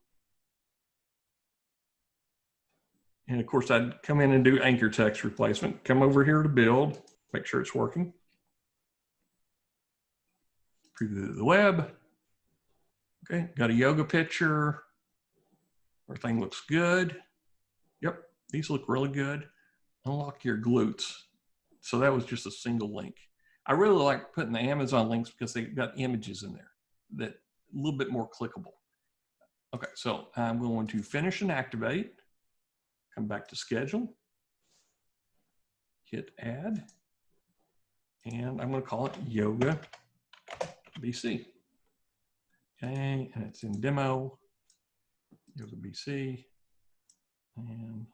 And of course, I'd come in and do anchor text replacement. Come over here to build, make sure it's working. Preview the web. Okay, got a yoga picture. Everything looks good. Yep, these look really good. Unlock your glutes. So that was just a single link. I really like putting the Amazon links because they've got images in there that a little bit more clickable. Okay, so I'm going to finish and activate. Come back to schedule. Hit add. And I'm going to call it Yoga BC. Okay, and it's in demo. Yoga BC. And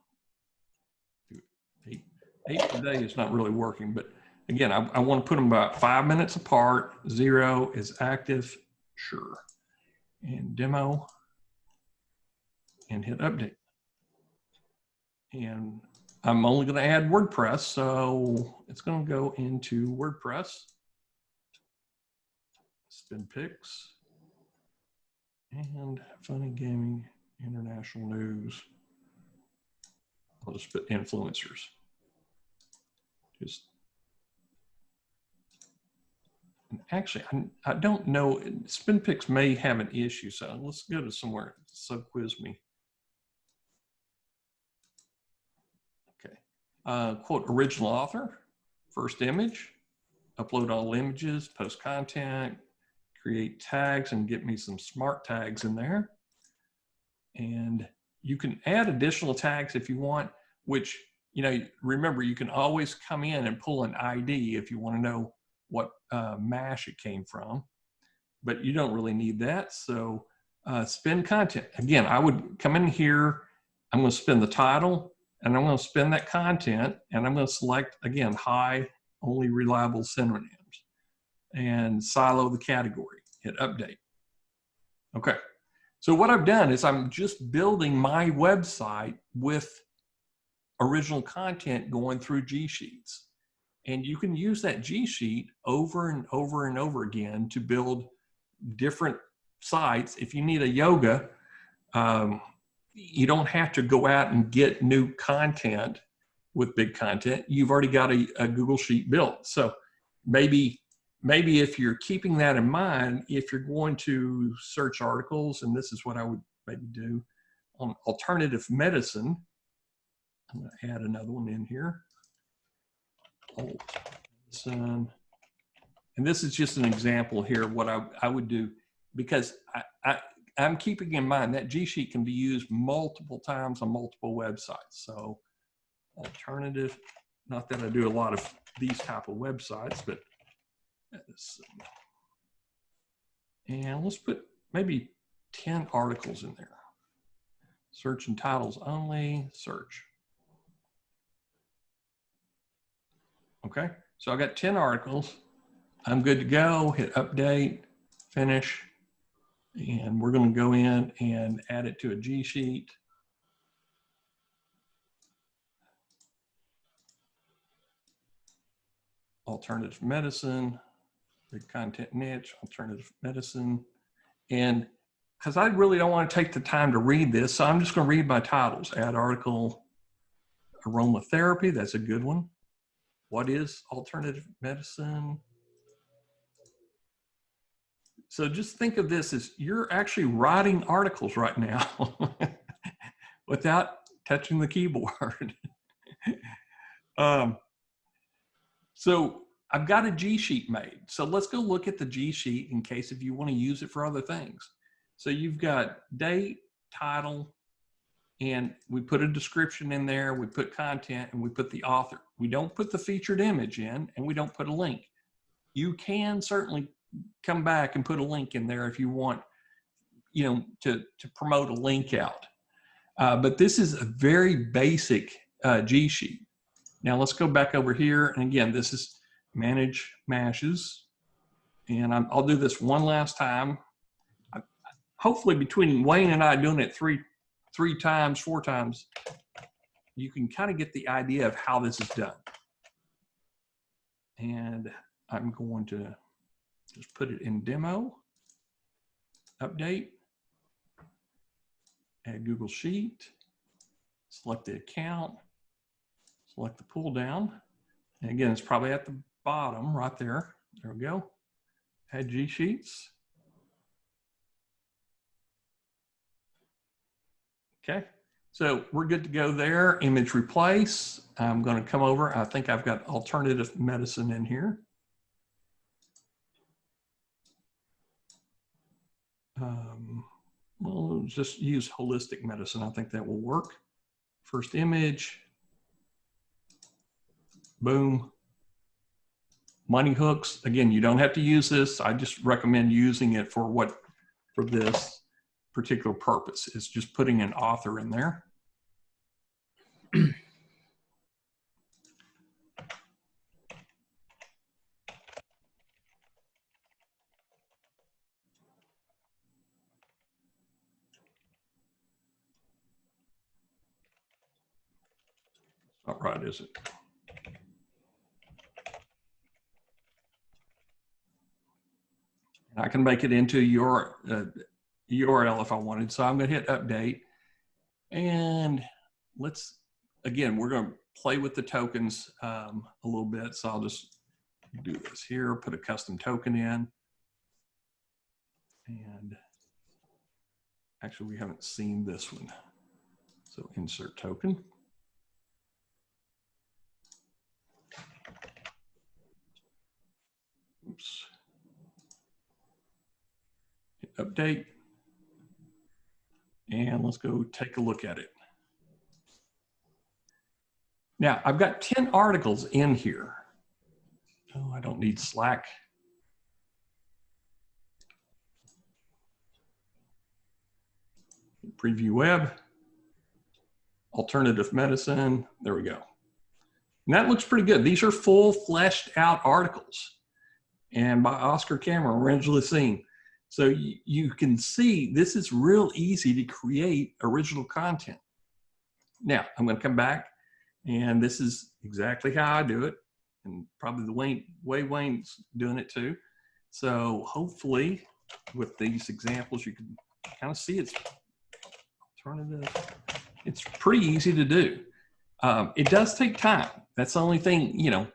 8 today is not really working, but again, I want to put them about 5 minutes apart. 0 is active, sure. And demo, and hit update. And I'm only going to add WordPress, so it's going to go into WordPress. Spin pics. And funny gaming, international news. I'll just put influencers. Just, and actually, I don't know. Spin pics may have an issue, so let's go to somewhere. So quiz me. Okay. Quote, original author, first image, upload all images, post content, create tags, and get me some smart tags in there. And you can add additional tags if you want, which, you know, remember, you can always come in and pull an ID if you want to know what MASH it came from, but you don't really need that. So spin content. Again, I would come in here, I'm going to spin the title, and I'm going to spin that content, and I'm going to select, again, high, only reliable synonyms, and silo the category, hit update. Okay, so what I've done is I'm just building my website with original content going through G Sheets. And you can use that G Sheet over and over and over again to build different sites. If you need a yoga, you don't have to go out and get new content with big content. You've already got a Google Sheet built. So maybe if you're keeping that in mind, if you're going to search articles, and this is what I would maybe do on alternative medicine, I'm going to add another one in here. And this is just an example here of what I would do, because I'm keeping in mind that G Sheet can be used multiple times on multiple websites. So alternative, not that I do a lot of these type of websites, but and let's put maybe 10 articles in there. Search and titles only, search. Okay, so I got 10 articles. I'm good to go, hit update, finish, and we're going to go in and add it to a G Sheet. Alternative medicine, big content niche, alternative medicine. And because I really don't want to take the time to read this, so I'm just going to read my titles. Add article, aromatherapy, that's a good one. What is alternative medicine? So just think of this as you're actually writing articles right now without touching the keyboard. So I've got a G Sheet made. So let's go look at the G Sheet in case if you want to use it for other things. So you've got date, title, and we put a description in there, we put content, and we put the author. We don't put the featured image in, and we don't put a link. You can certainly come back and put a link in there if you want, you know, to promote a link out. But this is a very basic G Sheet. Now let's go back over here. And again, this is manage mashes. And I'll do this one last time. Hopefully between Wayne and I doing it three times, 4 times, you can kind of get the idea of how this is done. And I'm going to just put it in demo, update, add Google Sheet, select the account, select the pull down. And again, it's probably at the bottom right there. There we go. Add G Sheets. Okay, so we're good to go there. Image replace. I'm going to come over. I think I've got alternative medicine in here. We'll just use holistic medicine. I think that will work. First image. Boom. Money hooks. Again, you don't have to use this. I just recommend using it for this particular purpose. It's just putting an author in there. Not right, is it? I can make it into your URL if I wanted. So I'm going to hit update. And again, we're going to play with the tokens a little bit. So I'll just do this here, put a custom token in. And actually, we haven't seen this one. So insert token. Oops. Hit update. And let's go take a look at it. Now, I've got 10 articles in here. Oh, I don't need Slack. Preview web, alternative medicine. There we go. And that looks pretty good. These are full fleshed out articles and by Oscar Cameron, originally seen. So you can see this is real easy to create original content. Now, I'm going to come back, and this is exactly how I do it, and probably the way Wayne's doing it too. So hopefully with these examples, you can kind of see it's alternative. It's pretty easy to do. It does take time. That's the only thing, you know,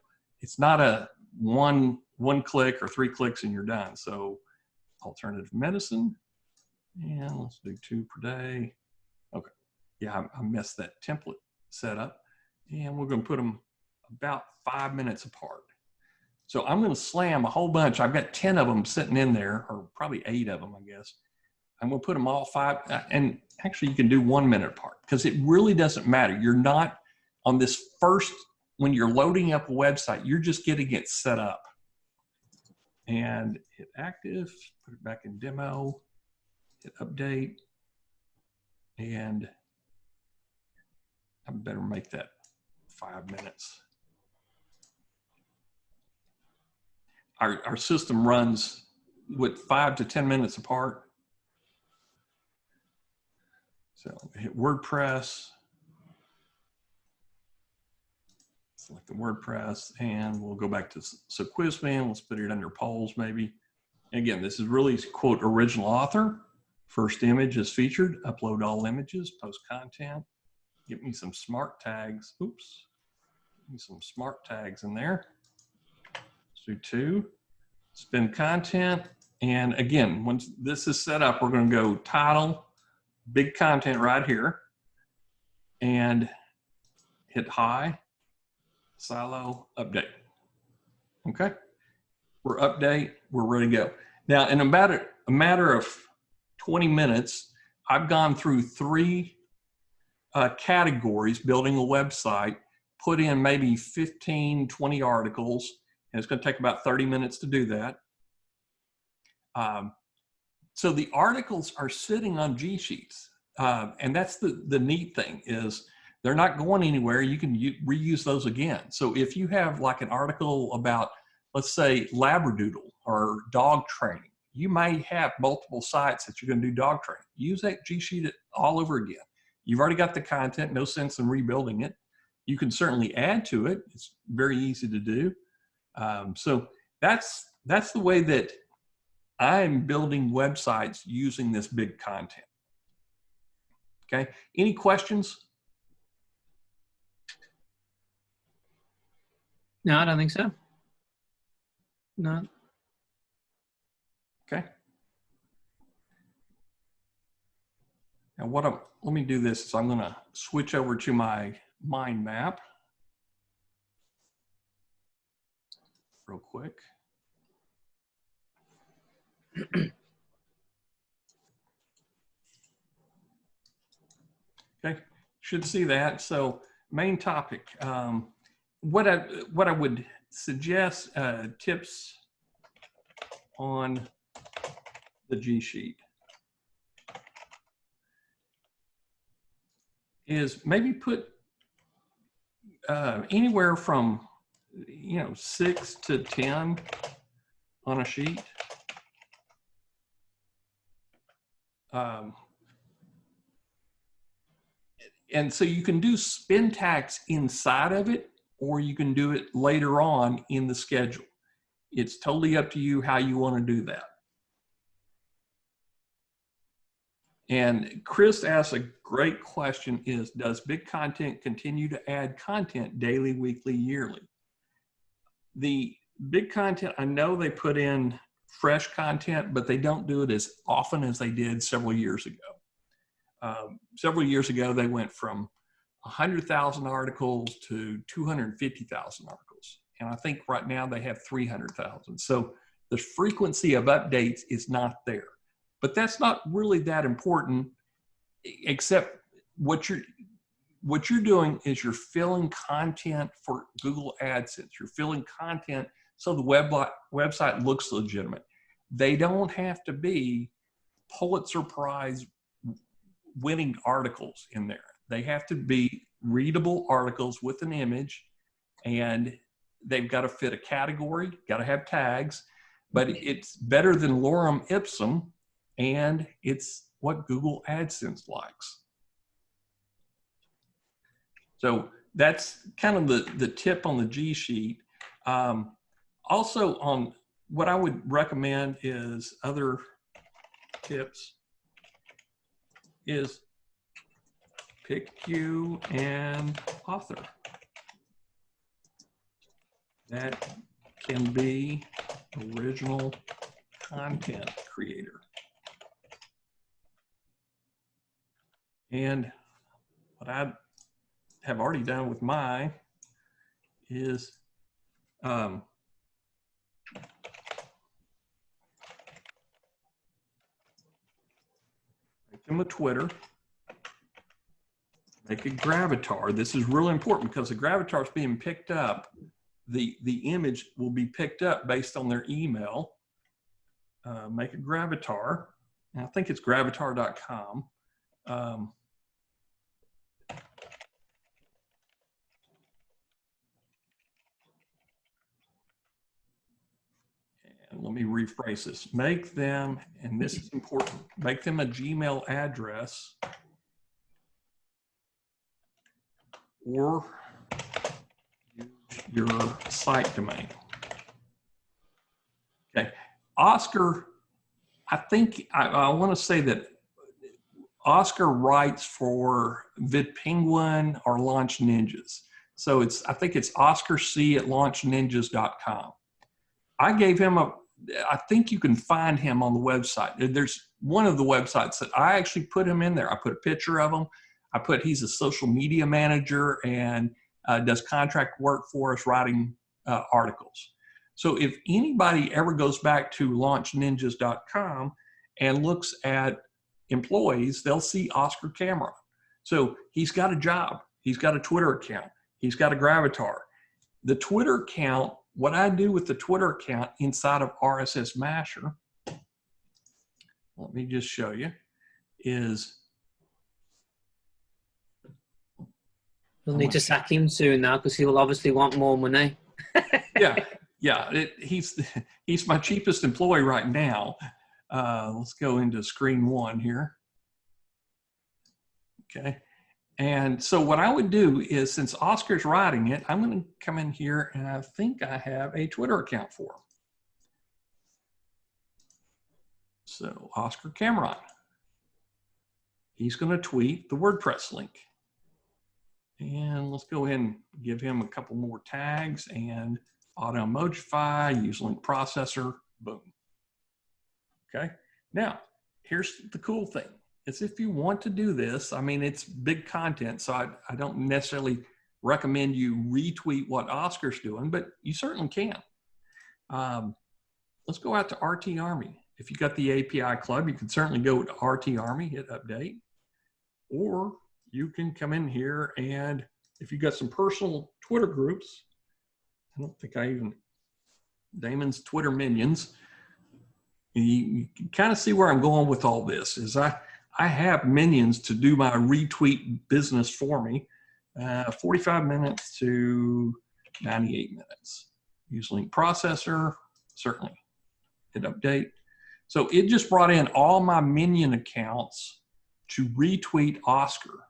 it's not a one click or 3 clicks and you're done. So alternative medicine, and let's do 2 per day. Okay, yeah, I messed that template setup, and we're going to put them about 5 minutes apart. So I'm going to slam a whole bunch. I've got 10 of them sitting in there, or probably 8 of them, I guess. I'm going to put them all 5, and actually you can do 1 minute apart because it really doesn't matter. You're not on this first, when you're loading up a website, you're just getting it set up. And hit active, put it back in demo, hit update, and I better make that 5 minutes. Our system runs with 5 to 10 minutes apart. So hit WordPress, select the WordPress, and we'll go back to Quizman. Let's put it under polls maybe. Again, this is really, quote, original author. First image is featured. Upload all images, post content. Get me some smart tags. Oops. Get me some smart tags in there. Let's do 2. Spin content. And again, once this is set up, we're going to go title, big content right here, and hit high, silo, update. Okay. We're update, we're ready to go. Now, in about a matter of 20 minutes, I've gone through 3 categories, building a website, put in maybe 15, 20 articles, and it's going to take about 30 minutes to do that. So the articles are sitting on G Sheets, and that's the neat thing is they're not going anywhere. You can reuse those again. So if you have like an article about, let's say, Labradoodle or dog training, you may have multiple sites that you're going to do dog training. Use that G Sheet all over again. You've already got the content, no sense in rebuilding it. You can certainly add to it. It's very easy to do. So that's the way that I'm building websites using this big content. Okay, any questions? No, I don't think so. No. Okay. Now let me do this. So I'm going to switch over to my mind map real quick. Okay, should see that. So main topic. What I would suggest, tips on the G sheet is maybe put anywhere from 6 to 10 on a sheet. And so you can do spin tags inside of it, or you can do it later on in the schedule. It's totally up to you how you want to do that. And Chris asks a great question is, does big content continue to add content daily, weekly, yearly? The big content, I know they put in fresh content, but they don't do it as often as they did several years ago. Several years ago, they went from 100,000 articles to 250,000 articles. And I think right now they have 300,000. So the frequency of updates is not there. But that's not really that important, except what you're doing is you're filling content for Google AdSense. You're filling content so the website looks legitimate. They don't have to be Pulitzer Prize winning articles in there. They have to be readable articles with an image, and they've got to fit a category, got to have tags, but it's better than lorem ipsum, and it's what Google AdSense likes. So that's kind of the tip on the G sheet. Also, on what I would recommend is other tips is pick you an author that can be original content creator. And what I have already done with mine is make them a Twitter, make a gravatar. This is really important because the gravatar is being picked up. The image will be picked up based on their email. Make a gravatar. And I think it's gravatar.com. And let me rephrase this. Make them, and this is important, make them a Gmail address or use your site domain. Okay, Oscar, I think I want to say that Oscar writes for VidPenguin or Launch Ninjas. So I think it's OscarC@launchninjas.com. I gave him I think you can find him on the website. There's one of the websites that I actually put him in there. I put a picture of him. He's a social media manager and does contract work for us writing articles. So if anybody ever goes back to launchninjas.com and looks at employees, they'll see Oscar Cameron. So he's got a job. He's got a Twitter account. He's got a gravatar. The Twitter account, what I do with the Twitter account inside of RSSMasher, let me just show you, is you'll need to sack him soon now because he will obviously want more money. Yeah. He's my cheapest employee right now. Let's go into screen one here. Okay. And so what I would do is, since Oscar's writing it, I'm going to come in here and I think I have a Twitter account for him. So Oscar Cameron, he's going to tweet the WordPress link. And let's go ahead and give him a couple more tags and auto emojify, use link processor, boom. Okay. Now, here's the cool thing. Is if you want to do this, I mean, it's big content, so I don't necessarily recommend you retweet what Oscar's doing, but you certainly can. Let's go out to RT Army. If you got the API Club, you can certainly go to RT Army, hit update, or you can come in here and if you got some personal Twitter groups, I don't think I even, Damon's Twitter minions, you can kind of see where I'm going with all this is I have minions to do my retweet business for me, 45 minutes to 98 minutes. Use link processor, certainly hit update. So it just brought in all my minion accounts to retweet Oscar.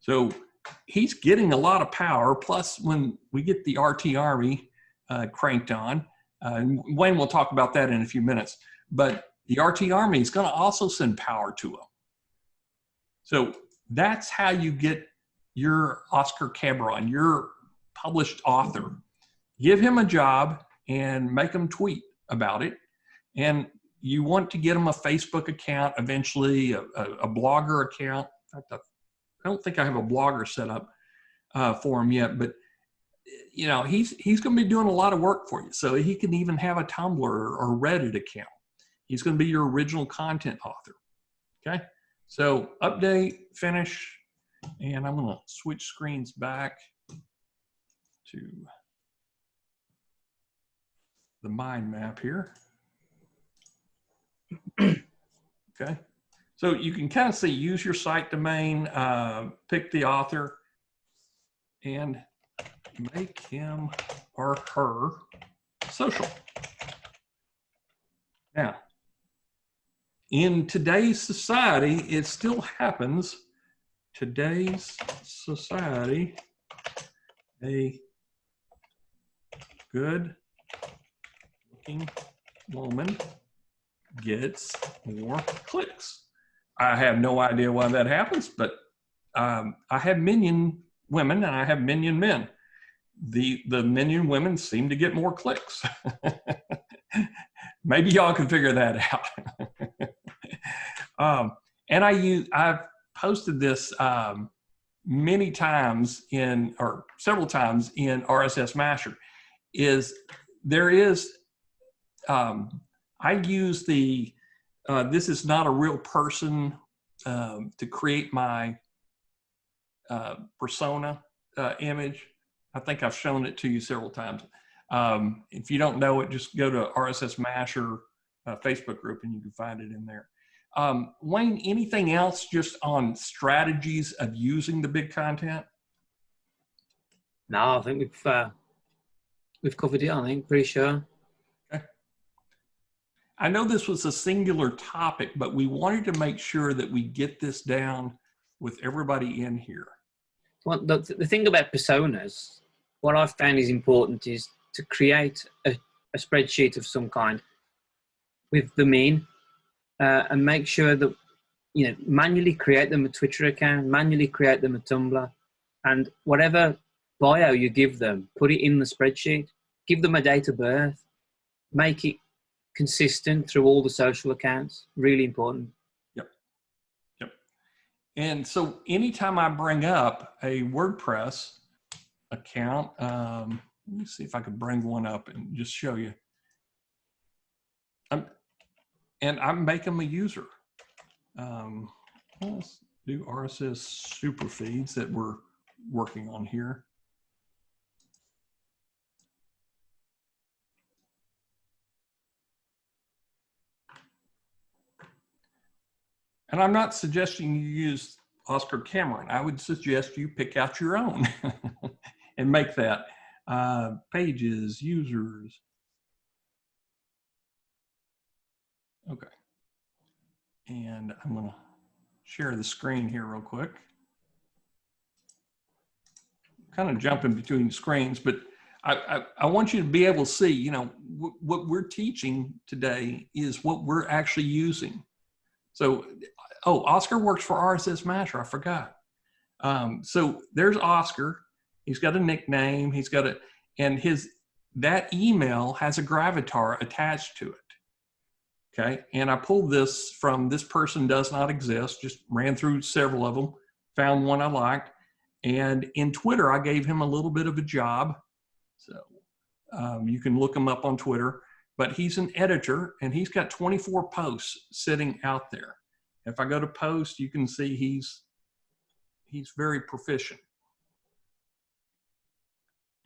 So he's getting a lot of power. Plus, when we get the RT Army cranked on, and Wayne will talk about that in a few minutes, but the RT Army is going to also send power to him. So that's how you get your Oscar Cameron, your published author. Give him a job and make him tweet about it. And you want to get him a Facebook account eventually, a blogger account. In fact, I don't think I have a blogger set up for him yet, but you know, he's going to be doing a lot of work for you. So he can even have a Tumblr or Reddit account. He's going to be your original content author. Okay. So update, finish, and I'm going to switch screens back to the mind map here. Okay. So you can kind of see, use your site domain, pick the author, and make him or her social. Now, in today's society, it still happens. Today's society, a good looking woman gets more clicks. I have no idea why that happens, but I have minion women and I have minion men. The minion women seem to get more clicks. Maybe y'all can figure that out. And I've posted this many times several times in RSSMasher. I use this is not a real person to create my persona image. I think I've shown it to you several times. If you don't know it, just go to RSSMasher Facebook group and you can find it in there. Wayne, anything else just on strategies of using the big content? No, I think we've covered it, I think, pretty sure. Okay. I know this was a singular topic, but we wanted to make sure that we get this down with everybody in here. Well, the thing about personas, what I've found is important is to create a spreadsheet of some kind with them in and make sure that, you know, manually create them a Twitter account, manually create them a Tumblr, and whatever bio you give them, put it in the spreadsheet, give them a date of birth, make it consistent through all the social accounts. Really important. Yep. And so anytime I bring up a WordPress account, let me see if I could bring one up and just show you. I'm making them a user. Let's do RSS super feeds that we're working on here. And I'm not suggesting you use Oscar Cameron. I would suggest you pick out your own and make that pages, users. Okay. And I'm going to share the screen here real quick. kind of jumping between screens, but I want you to be able to see, you know, what we're teaching today is what we're actually using. So, oh, Oscar works for RSSMasher. I forgot. So there's Oscar. He's got a nickname. He's got a, and that email has a gravatar attached to it. Okay. And I pulled this from This Person Does Not Exist, just ran through several of them, found one I liked. And in Twitter, I gave him a little bit of a job. So you can look him up on Twitter, but he's an editor and he's got 24 posts sitting out there. If I go to post, you can see he's very proficient.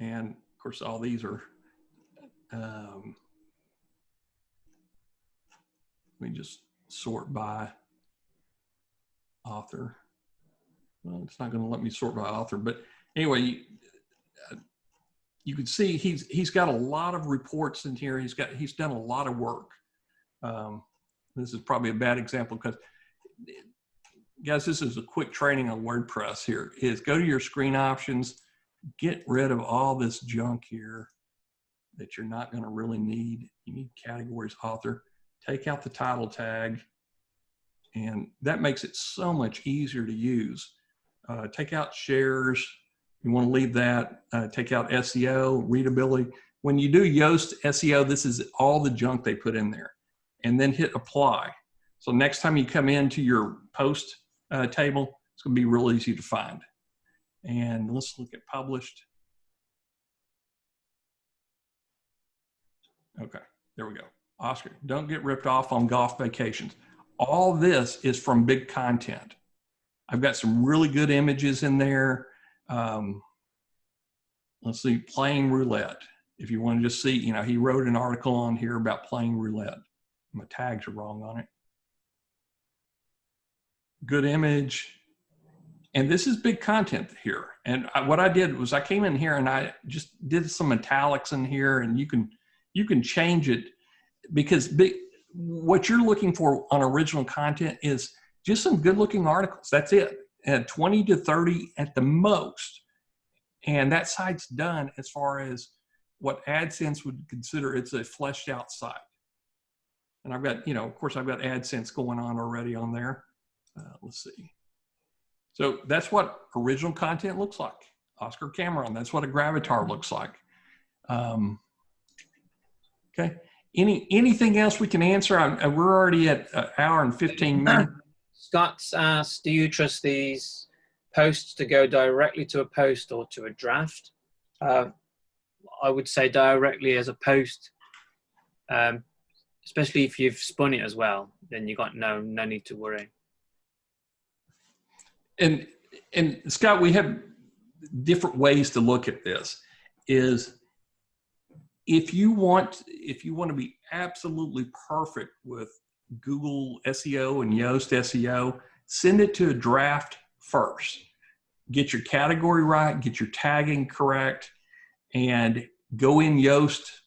And of course, all these are, let me just sort by author. Well, it's not going to let me sort by author, but anyway, you can see he's got a lot of reports in here. He's done a lot of work. This is probably a bad example because, guys, this is a quick training on WordPress here. Is go to your screen options, get rid of all this junk here that you're not going to really need. You need categories, author, take out the title tag, and that makes it so much easier to use. Take out shares. You want to leave that. Take out SEO, readability. When you do Yoast SEO, this is all the junk they put in there. And then hit apply. So next time you come into your post table, it's going to be real easy to find. And let's look at published. Okay, there we go. Oscar, don't get ripped off on golf vacations. All this is from big content. I've got some really good images in there. Let's see, playing roulette. If you want to just see, you know, he wrote an article on here about playing roulette. My tags are wrong on it. Good image. And this is big content here. And what I did was I came in here and I just did some italics in here, and you can change it because what you're looking for on original content is just some good looking articles. That's it. And 20 to 30 at the most. And that site's done as far as what AdSense would consider it's a fleshed out site. And I've got, you know, of course I've got AdSense going on already on there. Let's see. So that's what original content looks like. Oscar Cameron, that's what a gravatar looks like. Okay. Anything else we can answer? We're already at an hour and 15 minutes. Scott's asked, do you trust these posts to go directly to a post or to a draft? I would say directly as a post, especially if you've spun it as well, then you got no need to worry. And Scott, we have different ways to look at this. Is if you want to be absolutely perfect with Google SEO and Yoast SEO, send it to a draft first. Get your category right, get your tagging correct, and go in Yoast,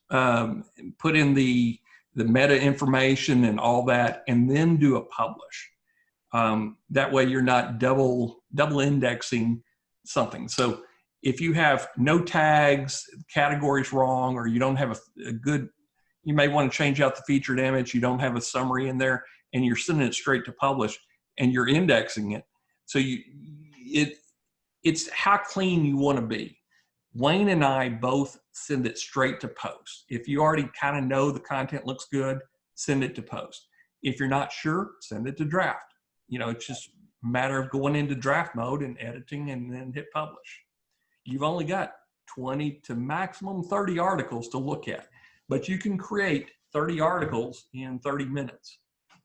put in the meta information and all that, and then do a publish. That way you're not double indexing something. So if you have no tags, categories wrong, or you don't have a good, you may want to change out the featured image, you don't have a summary in there, and you're sending it straight to publish, and you're indexing it. So it's how clean you want to be. Wayne and I both send it straight to post. If you already kind of know the content looks good, send it to post. If you're not sure, send it to draft. You know, it's just a matter of going into draft mode and editing and then hit publish. You've only got 20 to maximum 30 articles to look at, but you can create 30 articles in 30 minutes.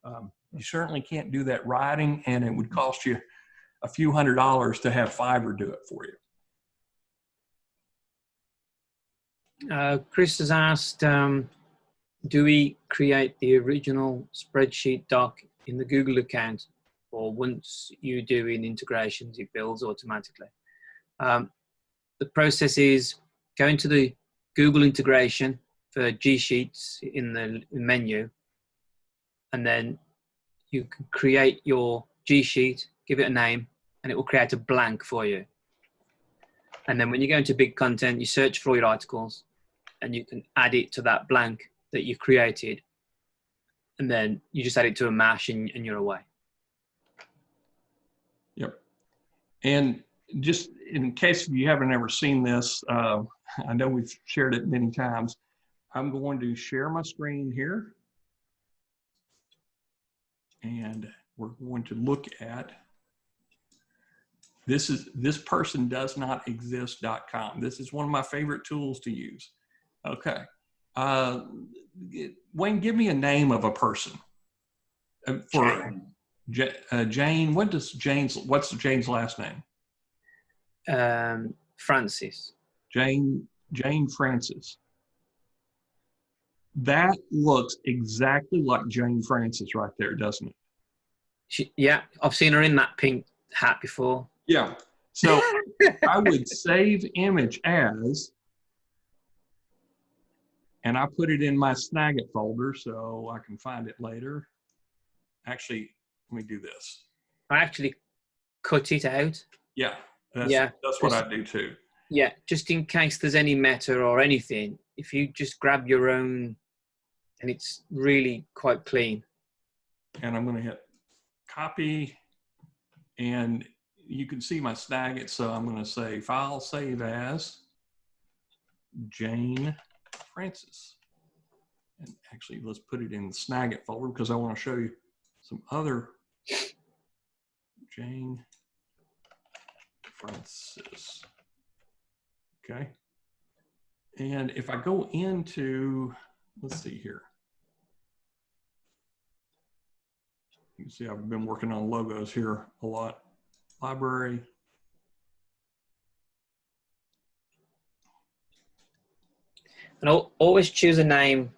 You certainly can't do that writing, and it would cost you a few $100s to have Fiverr do it for you. Chris has asked, do we create the original spreadsheet doc in the Google account, or once you do in integrations, it builds automatically? The process is go into the Google integration for G Sheets in the menu, and then you can create your G Sheet, give it a name, and it will create a blank for you. And then when you go into big content, you search for all your articles and you can add it to that blank that you created. And then you just add it to a mash and you're away. Yep. And just in case you haven't ever seen this, I know we've shared it many times. I'm going to share my screen here. And we're going to look at this person does not exist.com. This is one of my favorite tools to use. Okay. Wayne, give me a name of a person. For Jane, what's Jane's last name? Francis. Jane Francis. That looks exactly like Jane Francis right there, doesn't it? Yeah, I've seen her in that pink hat before. Yeah. So I would save image as, and I put it in my Snagit folder so I can find it later. Actually, let me do this. I actually cut it out. Yeah, that's what I do too. Yeah, just in case there's any meta or anything, if you just grab your own, and it's really quite clean. And I'm going to hit copy, and you can see my Snagit, so I'm going to say file save as Jane Francis. And actually, let's put it in the Snagit folder because I want to show you some other Jane Francis. Okay. And if I go into, let's see here. You can see I've been working on logos here a lot. Library. And I'll always choose a name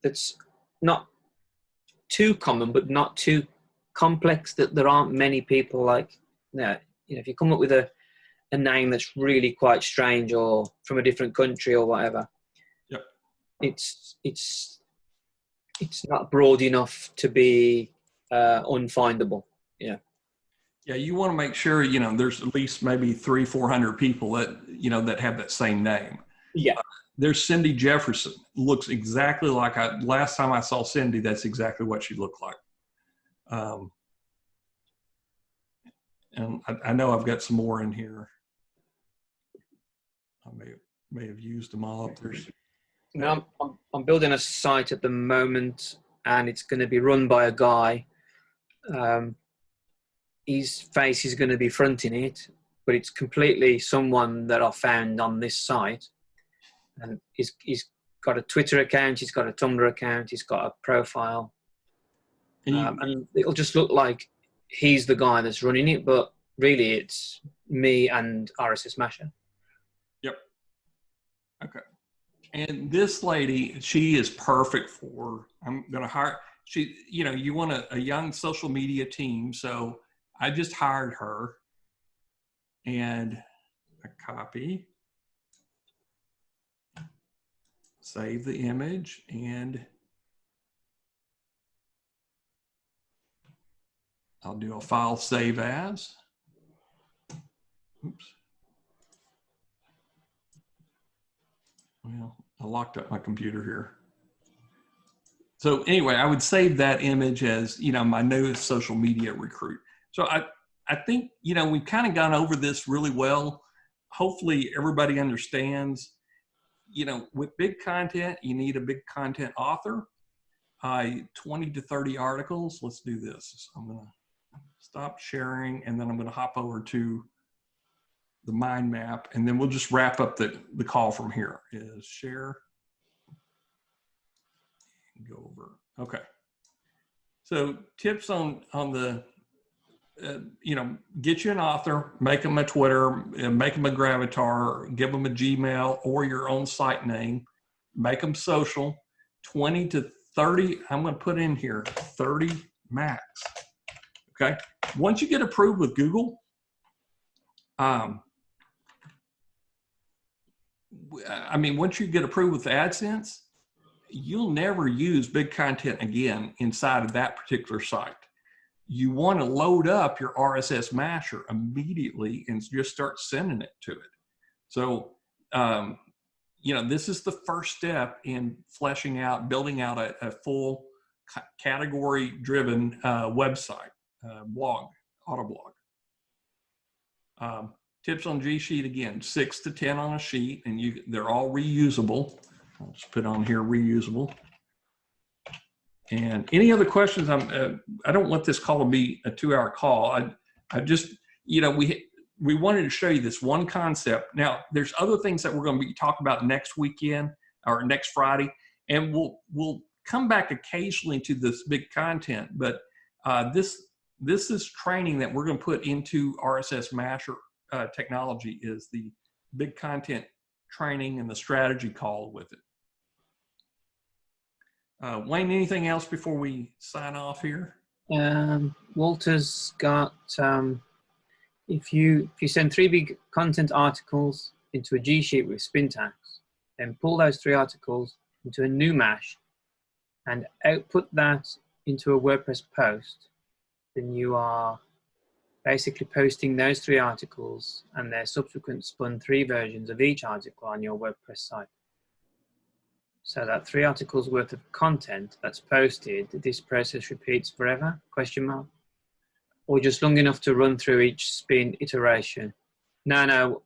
that's not too common, but not too complex, that there aren't many people like, if you come up with a name that's really quite strange or from a different country or whatever, yep, it's not broad enough to be unfindable. Yeah. Yeah, you want to make sure, there's at least maybe 300-400 people that, that have that same name. Yeah. There's Cindy Jefferson. Looks exactly like last time I saw Cindy, that's exactly what she looked like. And I know I've got some more in here. I may have used them all. No, I'm building a site at the moment, and it's going to be run by a guy. His face is going to be fronting it, but it's completely someone that I found on this site. And he's got a Twitter account, he's got a Tumblr account, he's got a profile. And it'll just look like he's the guy that's running it, but really it's me and RSSMasher. Yep. Okay. And this lady, she is perfect for, I'm going to hire, you want a young social media team. So I just hired her, and a copy, save the image, and I'll do a file save as. Oops. Well, I locked up my computer here. So anyway, I would save that image as, my newest social media recruit. So I think, we've kind of gone over this really well. Hopefully everybody understands, with big content, you need a big content author, 20 to 30 articles. Let's do this. I'm going to stop sharing, and then I'm going to hop over to the mind map, and then we'll just wrap up the call from here. Is share, go over. Okay. So tips on the, get you an author, make them a Twitter, make them a Gravatar, give them a Gmail or your own site name, make them social, 20 to 30. I'm going to put in here 30 max. Okay. Once you get approved with Google, once you get approved with AdSense, you'll never use big content again inside of that particular site. you want to load up your RSS Masher immediately and just start sending it to it. So, you know, this is the first step in fleshing out, building out a full category-driven website, blog, Autoblog. Tips on G Sheet, again, 6 to 10 on a sheet, and they're all reusable. I'll just put on here reusable. And any other questions? I don't want this call to be a 2-hour call. I just, you know, we wanted to show you this one concept. Now, there's other things that we're going to be talking about next weekend or next Friday, and we'll come back occasionally to this big content. But this is training that we're going to put into RSSMasher Technology, is the big content training and the strategy call with it. Wayne, anything else before we sign off here? Walter's got, if you send 3 big content articles into a G Sheet with spin tags, then pull those 3 articles into a new mash and output that into a WordPress post, then you are basically posting those 3 articles and their subsequent spun 3 versions of each article on your WordPress site. So that 3 articles worth of content that's posted, this process repeats forever, ? Or just long enough to run through each spin iteration? No.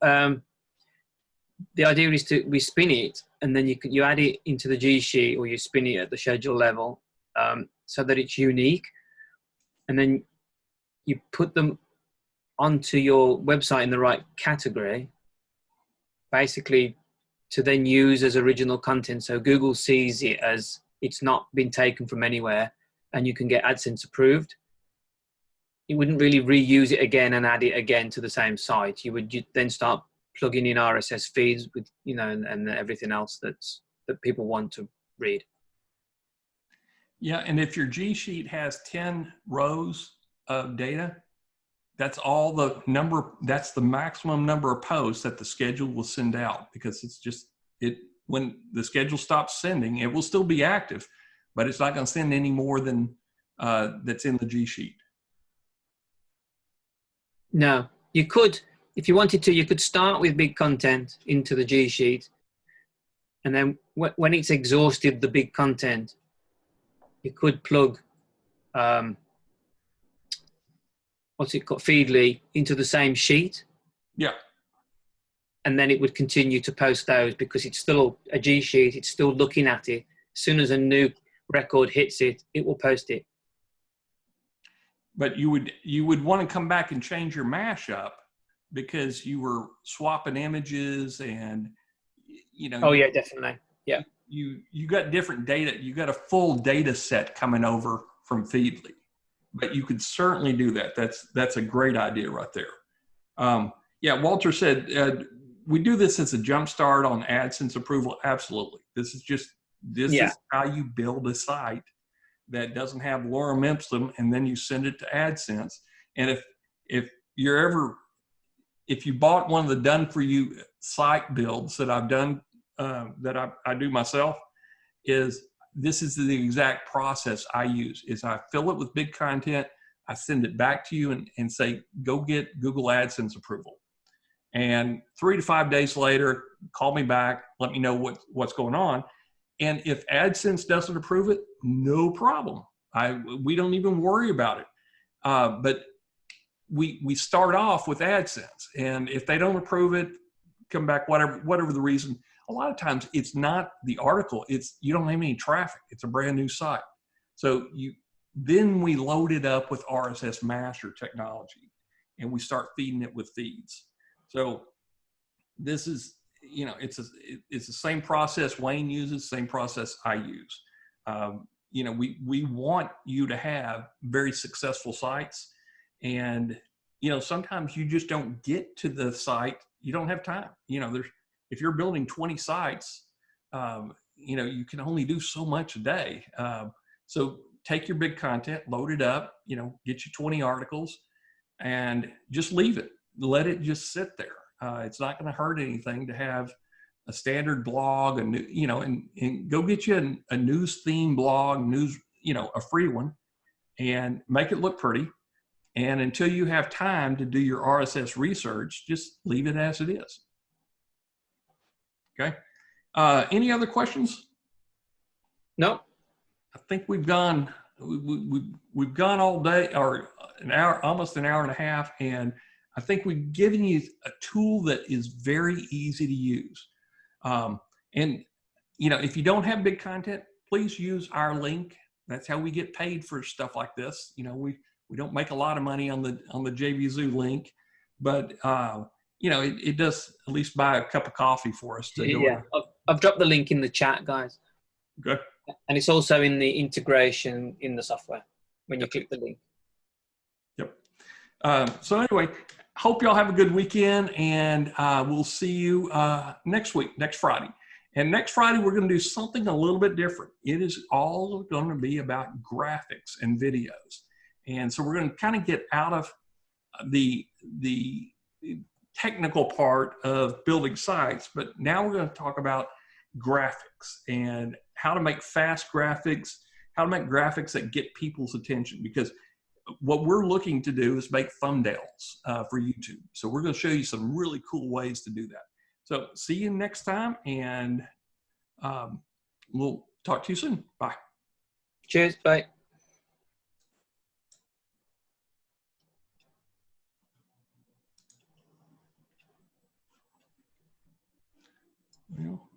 The idea is we spin it, and then you add it into the G Sheet, or you spin it at the schedule level, so that it's unique. And then you put them onto your website in the right category, basically to then use as original content. So Google sees it as it's not been taken from anywhere, and you can get AdSense approved. You wouldn't really reuse it again and add it again to the same site. You'd then start plugging in RSS feeds with, you know, and everything else that people want to read. Yeah, and if your G Sheet has 10 rows of data, that's all the number, that's the maximum number of posts that the schedule will send out, because it's just, when the schedule stops sending, it will still be active, but it's not going to send any more than that's in the G Sheet. No, you could, if you wanted to, you could start with big content into the G Sheet, and then when it's exhausted the big content, you could plug what's it called, Feedly, into the same sheet. Yeah. And then it would continue to post those, because it's still a G Sheet, it's still looking at it. As soon as a new record hits it, it will post it. But you would want to come back and change your mashup, because you were swapping images and, you know. Oh yeah, definitely. Yeah. You got different data. You got a full data set coming over from Feedly, but you could certainly do that. That's a great idea right there. Yeah, Walter said, we do this as a jump start on AdSense approval. Absolutely. This is how you build a site that doesn't have lorem ipsum, and then you send it to AdSense. And if you bought one of the done for you site builds that I've done, that I do myself, this is the exact process I use. Is I fill it with big content, I send it back to you and say, go get Google AdSense approval. And 3 to 5 days later, call me back, let me know what's going on. And if AdSense doesn't approve it, no problem. We don't even worry about it. But we start off with AdSense, and if they don't approve it, come back, whatever the reason. A lot of times it's not the article, it's you don't have any traffic, it's a brand new site. So then we load it up with RSSMasher technology, and we start feeding it with feeds. So this is, you know, it's the same process Wayne uses, same process I use. You know, we want you to have very successful sites, and, you know, sometimes you just don't get to the site. You don't have time. You know, if you're building 20 sites, you know, you can only do so much a day. So take your big content, load it up, you know, get you 20 articles, and just leave it. Let it just sit there. It's not going to hurt anything to have a standard blog, you know, and go get you a news theme blog, you know, a free one, and make it look pretty. And until you have time to do your RSS research, just leave it as it is. Okay. Any other questions? No. I think we've gone all day, or an hour, almost an hour and a half, and I think we've given you a tool that is very easy to use. And if you don't have big content, please use our link. That's how we get paid for stuff like this. We don't make a lot of money on the JVZoo link, but it does at least buy a cup of coffee for us to go. Yeah, I've dropped the link in the chat, guys. Good. And it's also in the integration in the software when you click the link. Yep. So anyway, hope y'all have a good weekend, and we'll see you next week, next Friday. And next Friday, we're going to do something a little bit different. It is all going to be about graphics and videos. And so we're going to kind of get out of the technical part of building sites, but now we're going to talk about graphics and how to make fast graphics, how to make graphics that get people's attention, because what we're looking to do is make thumbnails for YouTube. So we're going to show you some really cool ways to do that. So see you next time, and we'll talk to you soon. Bye. Cheers. Bye. Well.